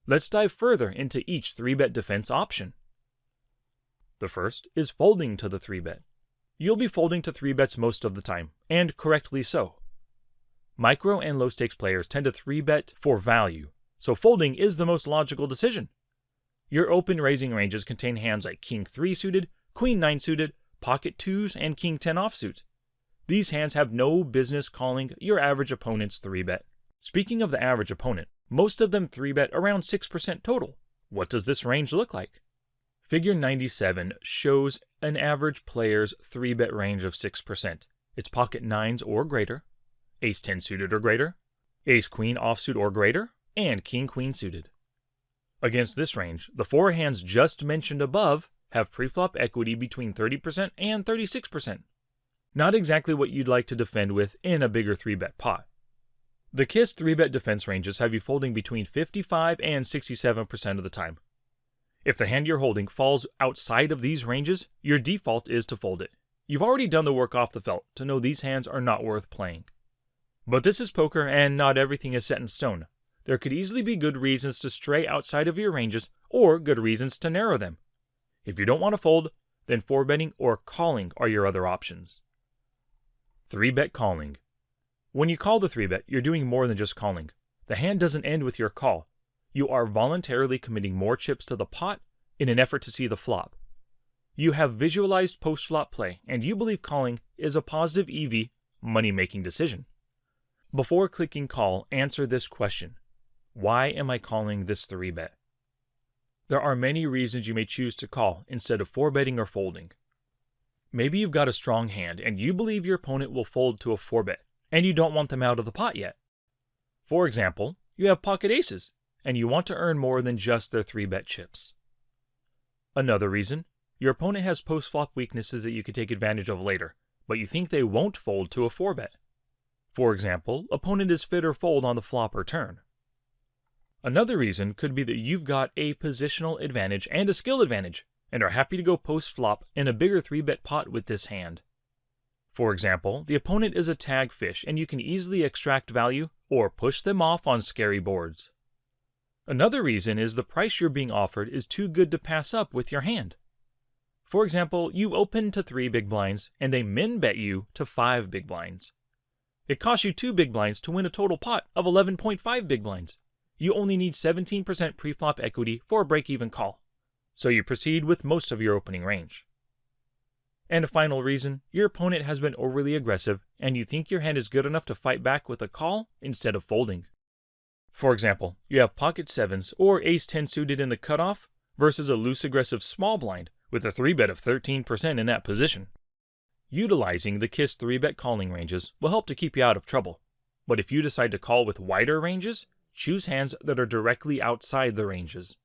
Let's dive further into each 3-bet defense option. The first is folding to the 3-bet. You'll be folding to 3-bets most of the time, and correctly so. Micro and low-stakes players tend to 3-bet for value, so folding is the most logical decision. Your open raising ranges contain hands like King 3 suited, Queen 9 suited, Pocket 2s, and King 10 offsuit. These hands have no business calling your average opponent's 3-bet. Speaking of the average opponent, most of them 3-bet around 6% total. What does this range look like? Figure 97 shows an average player's 3-bet range of 6%. It's Pocket 9s or greater, Ace 10 suited or greater, Ace Queen offsuit or greater, and King Queen suited. Against this range, the 4 hands just mentioned above have preflop equity between 30% and 36%. Not exactly what you'd like to defend with in a bigger 3-bet pot. The KISS 3-bet defense ranges have you folding between 55 and 67% of the time. If the hand you're holding falls outside of these ranges, your default is to fold it. You've already done the work off the felt to know these hands are not worth playing. But this is poker and not everything is set in stone. There could easily be good reasons to stray outside of your ranges or good reasons to narrow them. If you don't want to fold, then 4-betting or calling are your other options. 3-bet calling. When you call the 3-bet, you're doing more than just calling. The hand doesn't end with your call. You are voluntarily committing more chips to the pot in an effort to see the flop. You have visualized post-flop play, and you believe calling is a positive EV, money-making decision. Before clicking call, answer this question. Why am I calling this 3-bet? There are many reasons you may choose to call instead of 4-betting or folding. Maybe you've got a strong hand and you believe your opponent will fold to a 4-bet, and you don't want them out of the pot yet. For example, you have pocket aces, and you want to earn more than just their 3-bet chips. Another reason, your opponent has post-flop weaknesses that you could take advantage of later, but you think they won't fold to a 4-bet. For example, opponent is fit or fold on the flop or turn. Another reason could be that you've got a positional advantage and a skill advantage, and are happy to go post-flop in a bigger 3-bet pot with this hand. For example, the opponent is a tag fish and you can easily extract value or push them off on scary boards. Another reason is the price you're being offered is too good to pass up with your hand. For example, you open to 3 big blinds and they min-bet you to 5 big blinds. It costs you 2 big blinds to win a total pot of 11.5 big blinds. You only need 17% preflop equity for a break-even call, so you proceed with most of your opening range. And a final reason, your opponent has been overly aggressive and you think your hand is good enough to fight back with a call instead of folding. For example, you have pocket 7s or ace 10 suited in the cutoff versus a loose aggressive small blind with a 3-bet of 13% in that position. Utilizing the KISS 3-bet calling ranges will help to keep you out of trouble, but if you decide to call with wider ranges, choose hands that are directly outside the ranges.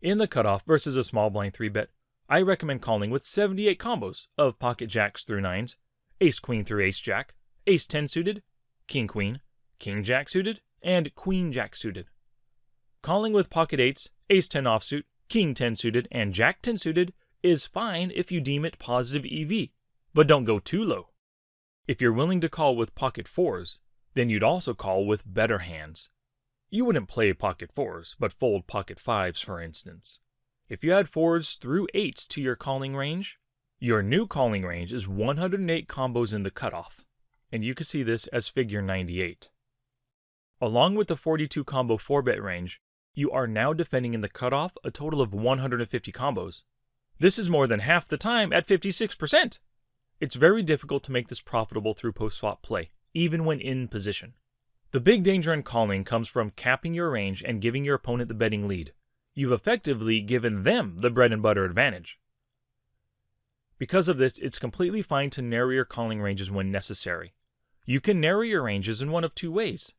In the cutoff versus a small blind 3-bet, I recommend calling with 78 combos of pocket jacks through 9s, ace queen through ace jack, ace 10 suited, king queen, king jack suited, and queen jack suited. Calling with pocket 8s, ace 10 offsuit, king 10 suited, and jack 10 suited is fine if you deem it positive EV, but don't go too low. If you're willing to call with pocket 4s, then you'd also call with better hands. You wouldn't play pocket 4s, but fold pocket 5s for instance. If you add 4s through 8s to your calling range, your new calling range is 108 combos in the cutoff, and you can see this as figure 98. Along with the 42 combo 4-bet range, you are now defending in the cutoff a total of 150 combos. This is more than half the time at 56%. It's very difficult to make this profitable through post-flop play, even when in position. The big danger in calling comes from capping your range and giving your opponent the betting lead. You've effectively given them the bread and butter advantage. Because of this, it's completely fine to narrow your calling ranges when necessary. You can narrow your ranges in one of two ways.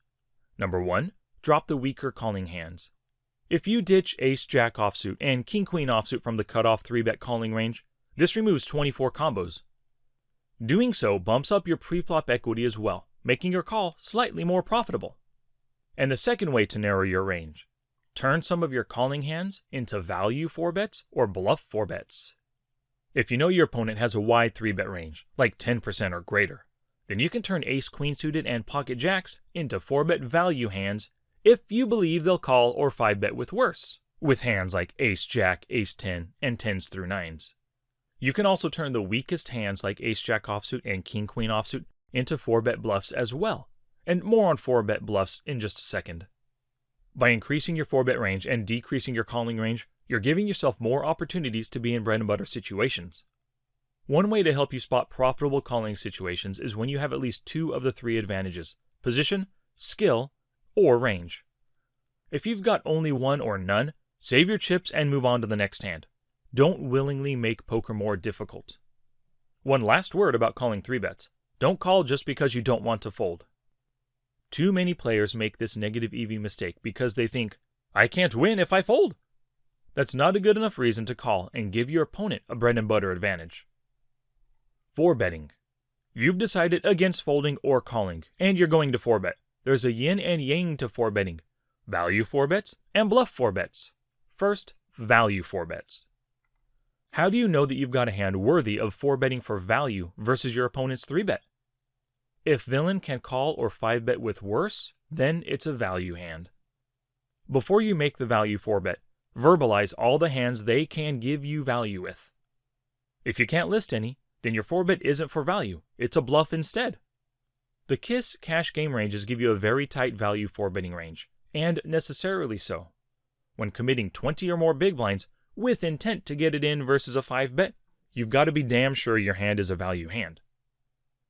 Number 1, drop the weaker calling hands. If you ditch ace-jack offsuit and king-queen offsuit from the cutoff 3-bet calling range, this removes 24 combos. Doing so bumps up your preflop equity as well, making your call slightly more profitable. And the second way to narrow your range, turn some of your calling hands into value 4-bets or bluff 4-bets. If you know your opponent has a wide 3-bet range, like 10% or greater, then you can turn ace-queen suited and pocket jacks into 4-bet value hands if you believe they'll call or 5-bet with worse, with hands like ace-jack, ace-10, and 10s through 9s. You can also turn the weakest hands like ace-jack offsuit and king-queen offsuit into 4-bet bluffs as well, and more on 4-bet bluffs in just a second. By increasing your 4-bet range and decreasing your calling range, you're giving yourself more opportunities to be in bread and butter situations. One way to help you spot profitable calling situations is when you have at least 2 of the 3 advantages: position, skill, or range. If you've got only one or none, save your chips and move on to the next hand. Don't willingly make poker more difficult. One last word about calling 3-bets. Don't call just because you don't want to fold. Too many players make this negative EV mistake because they think, I can't win if I fold. That's not a good enough reason to call and give your opponent a bread and butter advantage. 4-betting. You've decided against folding or calling, and you're going to 4-bet. There's a yin and yang to 4-betting. Value 4-bets and bluff 4-bets. First, value 4-bets. How do you know that you've got a hand worthy of 4-betting for value versus your opponent's 3-bet? If villain can call or 5-bet with worse, then it's a value hand. Before you make the value 4-bet, verbalize all the hands they can give you value with. If you can't list any, then your 4-bet isn't for value, it's a bluff instead. The KISS cash game ranges give you a very tight value 4-betting range, and necessarily so. When committing 20 or more big blinds, with intent to get it in versus a 5-bet, you've got to be damn sure your hand is a value hand.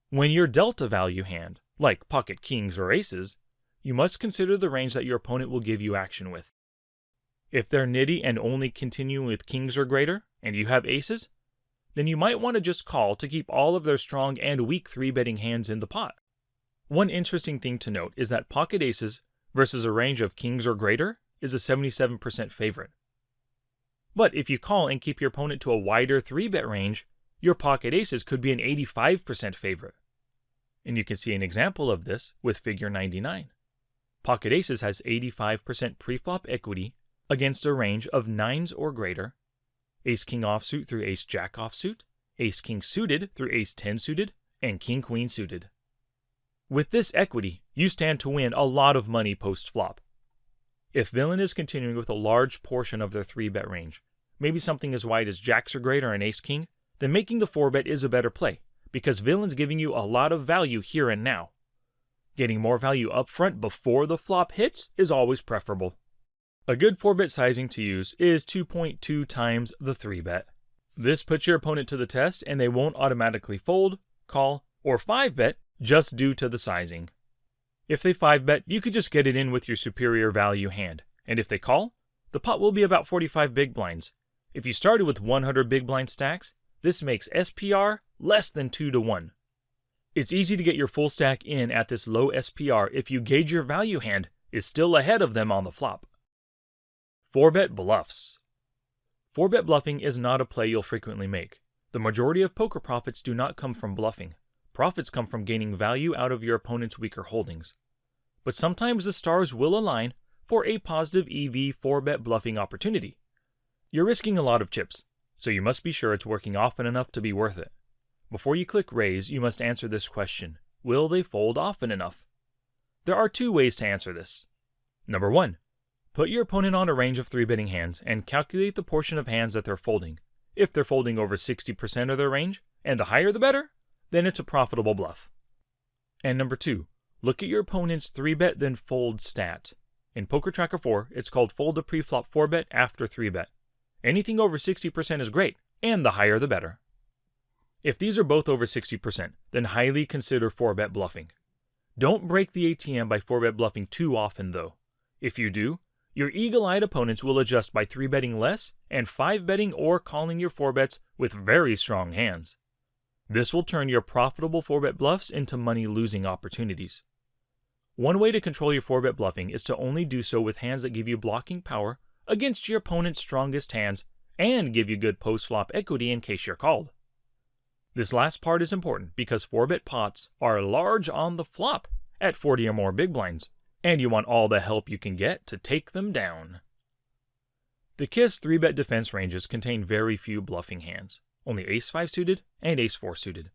When you're dealt a value hand, like pocket kings or aces, you must consider the range that your opponent will give you action with. If they're nitty and only continue with kings or greater, and you have aces, then you might want to just call to keep all of their strong and weak 3-betting hands in the pot. One interesting thing to note is that pocket aces versus a range of kings or greater is a 77% favorite. But if you call and keep your opponent to a wider 3-bet range, your pocket aces could be an 85% favorite. And you can see an example of this with figure 99. Pocket aces has 85% preflop equity against a range of 9s or greater, ace-king offsuit through ace-jack offsuit, ace-king suited through ace-10 suited, and king-queen suited. With this equity, you stand to win a lot of money post-flop. If villain is continuing with a large portion of their 3-bet range, maybe something as wide as jacks or greater and ace-king, then making the 4-bet is a better play, because villain's giving you a lot of value here and now. Getting more value up front before the flop hits is always preferable. A good 4-bet sizing to use is 2.2 times the 3-bet. This puts your opponent to the test and they won't automatically fold, call, or 5-bet just due to the sizing. If they 5-bet, you could just get it in with your superior value hand, and if they call, the pot will be about 45 big blinds. If you started with 100 big blind stacks, this makes SPR less than 2 to 1. It's easy to get your full stack in at this low SPR if you gauge your value hand is still ahead of them on the flop. 4-bet bluffs. 4-bet bluffing is not a play you'll frequently make. The majority of poker profits do not come from bluffing. Profits come from gaining value out of your opponent's weaker holdings. But sometimes the stars will align for a positive EV 4-bet bluffing opportunity. You're risking a lot of chips, so you must be sure it's working often enough to be worth it. Before you click raise, you must answer this question: will they fold often enough? There are 2 ways to answer this. Number 1. Put your opponent on a range of 3-betting hands and calculate the portion of hands that they're folding. If they're folding over 60% of their range, and the higher the better, then it's a profitable bluff. And number 2. Look at your opponent's 3-bet then fold stat. In PokerTracker 4, it's called fold to preflop 4-bet after 3-bet. Anything over 60% is great, and the higher the better. If these are both over 60%, then highly consider 4-bet bluffing. Don't break the ATM by 4-bet bluffing too often though. If you do, your eagle-eyed opponents will adjust by 3-betting less and 5-betting or calling your 4-bets with very strong hands. This will turn your profitable 4-bet bluffs into money-losing opportunities. One way to control your 4-bet bluffing is to only do so with hands that give you blocking power against your opponent's strongest hands and give you good post-flop equity in case you're called. This last part is important because 4-bet pots are large on the flop at 40 or more big blinds, and you want all the help you can get to take them down. The KISS 3-bet defense ranges contain very few bluffing hands, only Ace-5 suited and Ace-4 suited.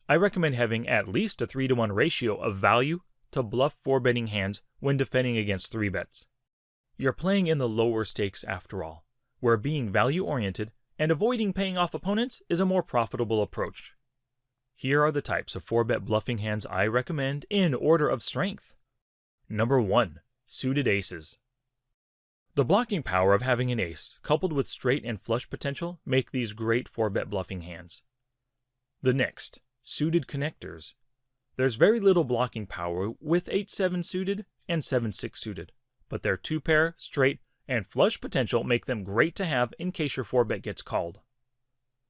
I recommend having at least a 3-to-1 ratio of value to bluff 4-betting hands when defending against 3-bets. You're playing in the lower stakes after all, where being value-oriented and avoiding paying off opponents is a more profitable approach. Here are the types of 4-bet bluffing hands I recommend in order of strength. Number 1. Suited aces. The blocking power of having an ace, coupled with straight and flush potential, make these great 4-bet bluffing hands. The next, suited connectors. There's very little blocking power with 8-7 suited and 7-6 suited, but their 2-pair, straight, and flush potential make them great to have in case your 4-bet gets called.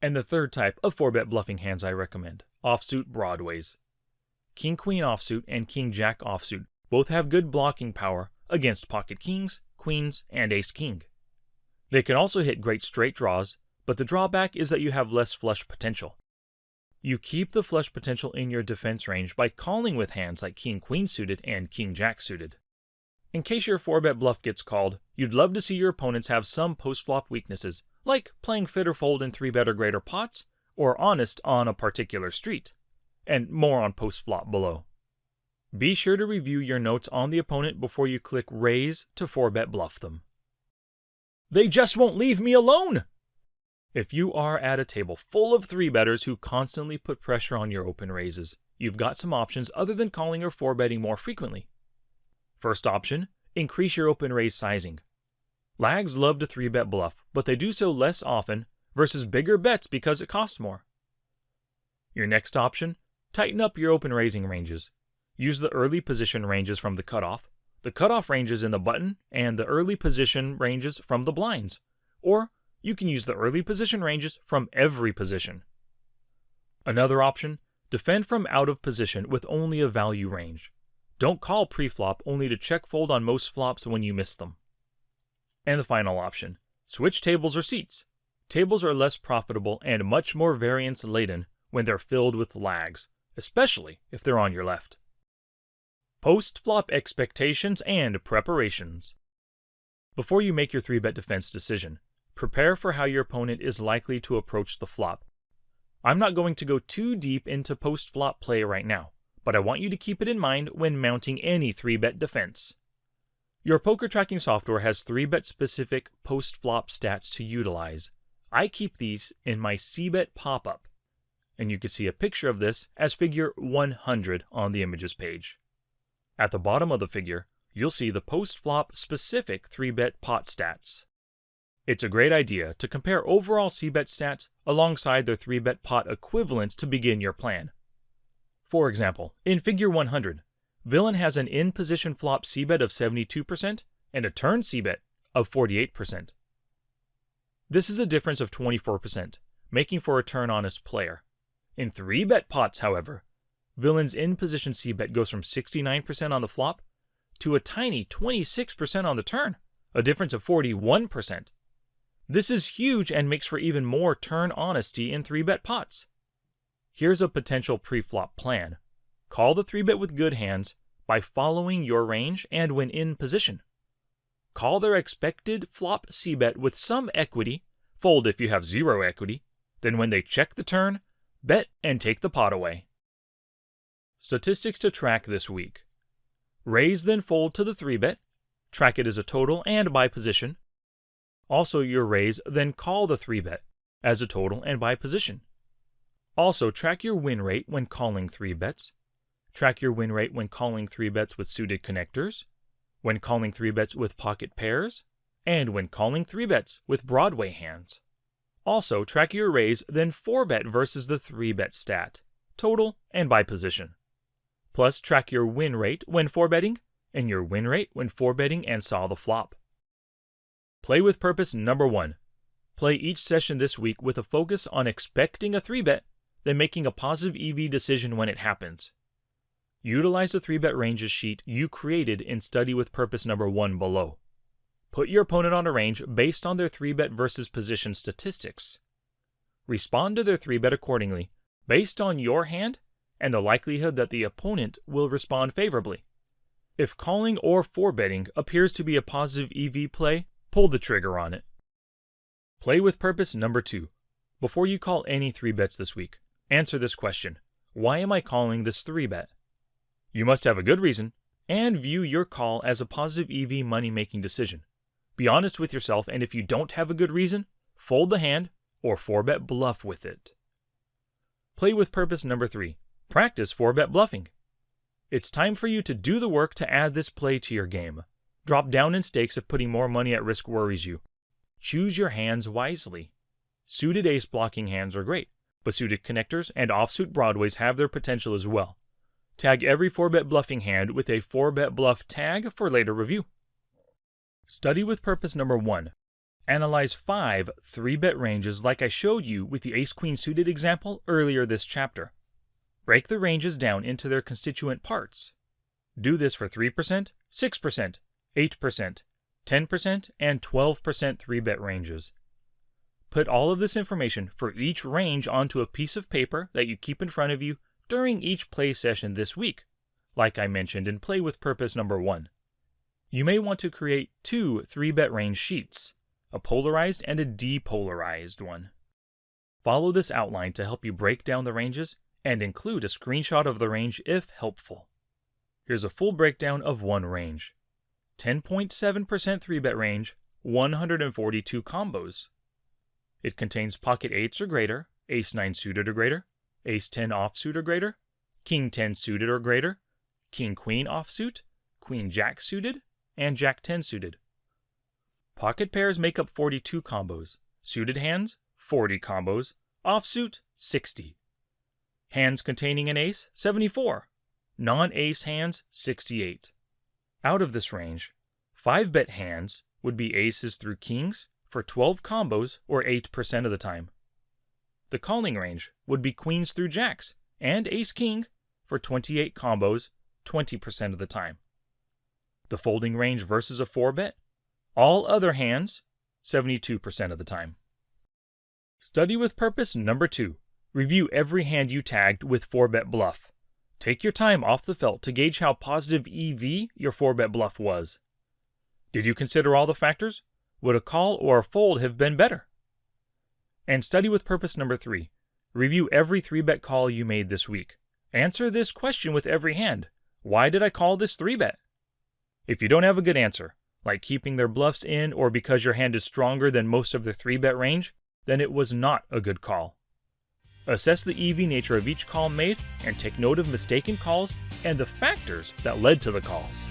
And the third type of 4-bet bluffing hands I recommend, offsuit broadways. King-Queen offsuit and King-Jack offsuit both have good blocking power against pocket kings, queens, and ace-king. They can also hit great straight draws, but the drawback is that you have less flush potential. You keep the flush potential in your defense range by calling with hands like King-Queen suited and King-Jack suited. In case your 4-bet bluff gets called, you'd love to see your opponents have some post-flop weaknesses, like playing fit or fold in 3-bet or greater pots, or honest on a particular street, and more on post-flop below. Be sure to review your notes on the opponent before you click raise to 4-bet bluff them. They just won't leave me alone! If you are at a table full of 3-betters who constantly put pressure on your open raises, you've got some options other than calling or 4-betting more frequently. First option, increase your open raise sizing. Lags love to 3-bet bluff, but they do so less often versus bigger bets because it costs more. Your next option, tighten up your open raising ranges. Use the early position ranges from the cutoff ranges in the button, and the early position ranges from the blinds. Or you can use the early position ranges from every position. Another option, defend from out of position with only a value range. Don't call preflop only to check fold on most flops when you miss them. And the final option, switch tables or seats. Tables are less profitable and much more variance-laden when they're filled with lags, especially if they're on your left. Post-flop expectations and preparations. Before you make your 3-bet defense decision, prepare for how your opponent is likely to approach the flop. I'm not going to go too deep into post-flop play right now, but I want you to keep it in mind when mounting any 3-bet defense. Your poker tracking software has 3-bet specific post-flop stats to utilize. I keep these in my CBET pop-up, and you can see a picture of this as figure 100 on the images page. At the bottom of the figure, you'll see the post-flop specific 3-bet pot stats. It's a great idea to compare overall CBET stats alongside their 3-bet pot equivalents to begin your plan. For example, in figure 100, Villain has an in-position flop CBET of 72% and a turn CBET of 48%. This is a difference of 24%, making for a turn-honest player. In 3-bet pots, however, Villain's in-position CBET goes from 69% on the flop to a tiny 26% on the turn, a difference of 41%. This is huge and makes for even more turn honesty in 3-bet pots. Here's a potential pre-flop plan. Call the 3-bet with good hands by following your range and when in position. Call their expected flop c-bet with some equity, fold if you have zero equity, then when they check the turn, bet and take the pot away. Statistics to track this week. Raise then fold to the 3-bet, Track it as a total and by position. Also your raise, then call the 3-bet as a total and by position. Also track your win rate when calling 3-bets. Track your win rate when calling 3-bets with suited connectors, when calling 3-bets with pocket pairs, and when calling 3-bets with Broadway hands. Also track your raise, then 4-bet versus the 3-bet stat, total and by position. Plus track your win rate when 4-betting and your win rate when 4-betting and saw the flop. Play with purpose number 1. Play each session this week with a focus on expecting a 3-bet, then making a positive EV decision when it happens. Utilize the 3-bet ranges sheet you created in Study with Purpose number 1 below. Put your opponent on a range based on their 3-bet versus position statistics. Respond to their 3-bet accordingly, based on your hand and the likelihood that the opponent will respond favorably. If calling or 4-betting appears to be a positive EV play, pull the trigger on it. Play with purpose number 2. Before you call any 3-bets this week, answer this question: why am I calling this 3-bet? You must have a good reason, and view your call as a positive EV money-making decision. Be honest with yourself, and if you don't have a good reason, fold the hand or 4-bet bluff with it. Play with purpose number 3. Practice 4-bet bluffing. It's time for you to do the work to add this play to your game. Drop down in stakes if putting more money at risk worries you. Choose your hands wisely. Suited ace blocking hands are great, but suited connectors and offsuit broadways have their potential as well. Tag every 4-bet bluffing hand with a 4-bet bluff tag for later review. Study with purpose number 1. Analyze 5 3-bet ranges like I showed you with the ace-queen suited example earlier this chapter. Break the ranges down into their constituent parts. Do this for 3%, 6%, 8%, 10%, and 12% 3-bet ranges. Put all of this information for each range onto a piece of paper that you keep in front of you during each play session this week, like I mentioned in Play with Purpose number 1. You may want to create 2 3-bet range sheets, a polarized and a depolarized one. Follow this outline to help you break down the ranges and include a screenshot of the range if helpful. Here's a full breakdown of one range. 10.7% 3-bet range, 142 combos. It contains pocket 8s or greater, ace 9 suited or greater, ace 10 offsuit or greater, king 10 suited or greater, king queen offsuit, queen jack suited, and jack 10 suited. Pocket pairs make up 42 combos, suited hands 40 combos, offsuit 60. Hands containing an ace 74, non-ace hands 68. Out of this range, 5-bet hands would be aces through kings for 12 combos or 8% of the time. The calling range would be queens through jacks and ace-king for 28 combos 20% of the time. The folding range versus a 4-bet, all other hands 72% of the time. Study with purpose number 2. Review every hand you tagged with 4-bet bluff. Take your time off the felt to gauge how positive EV your 4-bet bluff was. Did you consider all the factors? Would a call or a fold have been better? And study with purpose number 3. Review every 3-bet call you made this week. Answer this question with every hand. Why did I call this 3-bet? If you don't have a good answer, like keeping their bluffs in or because your hand is stronger than most of their 3-bet range, then it was not a good call. Assess the EV nature of each call made and take note of mistaken calls and the factors that led to the calls.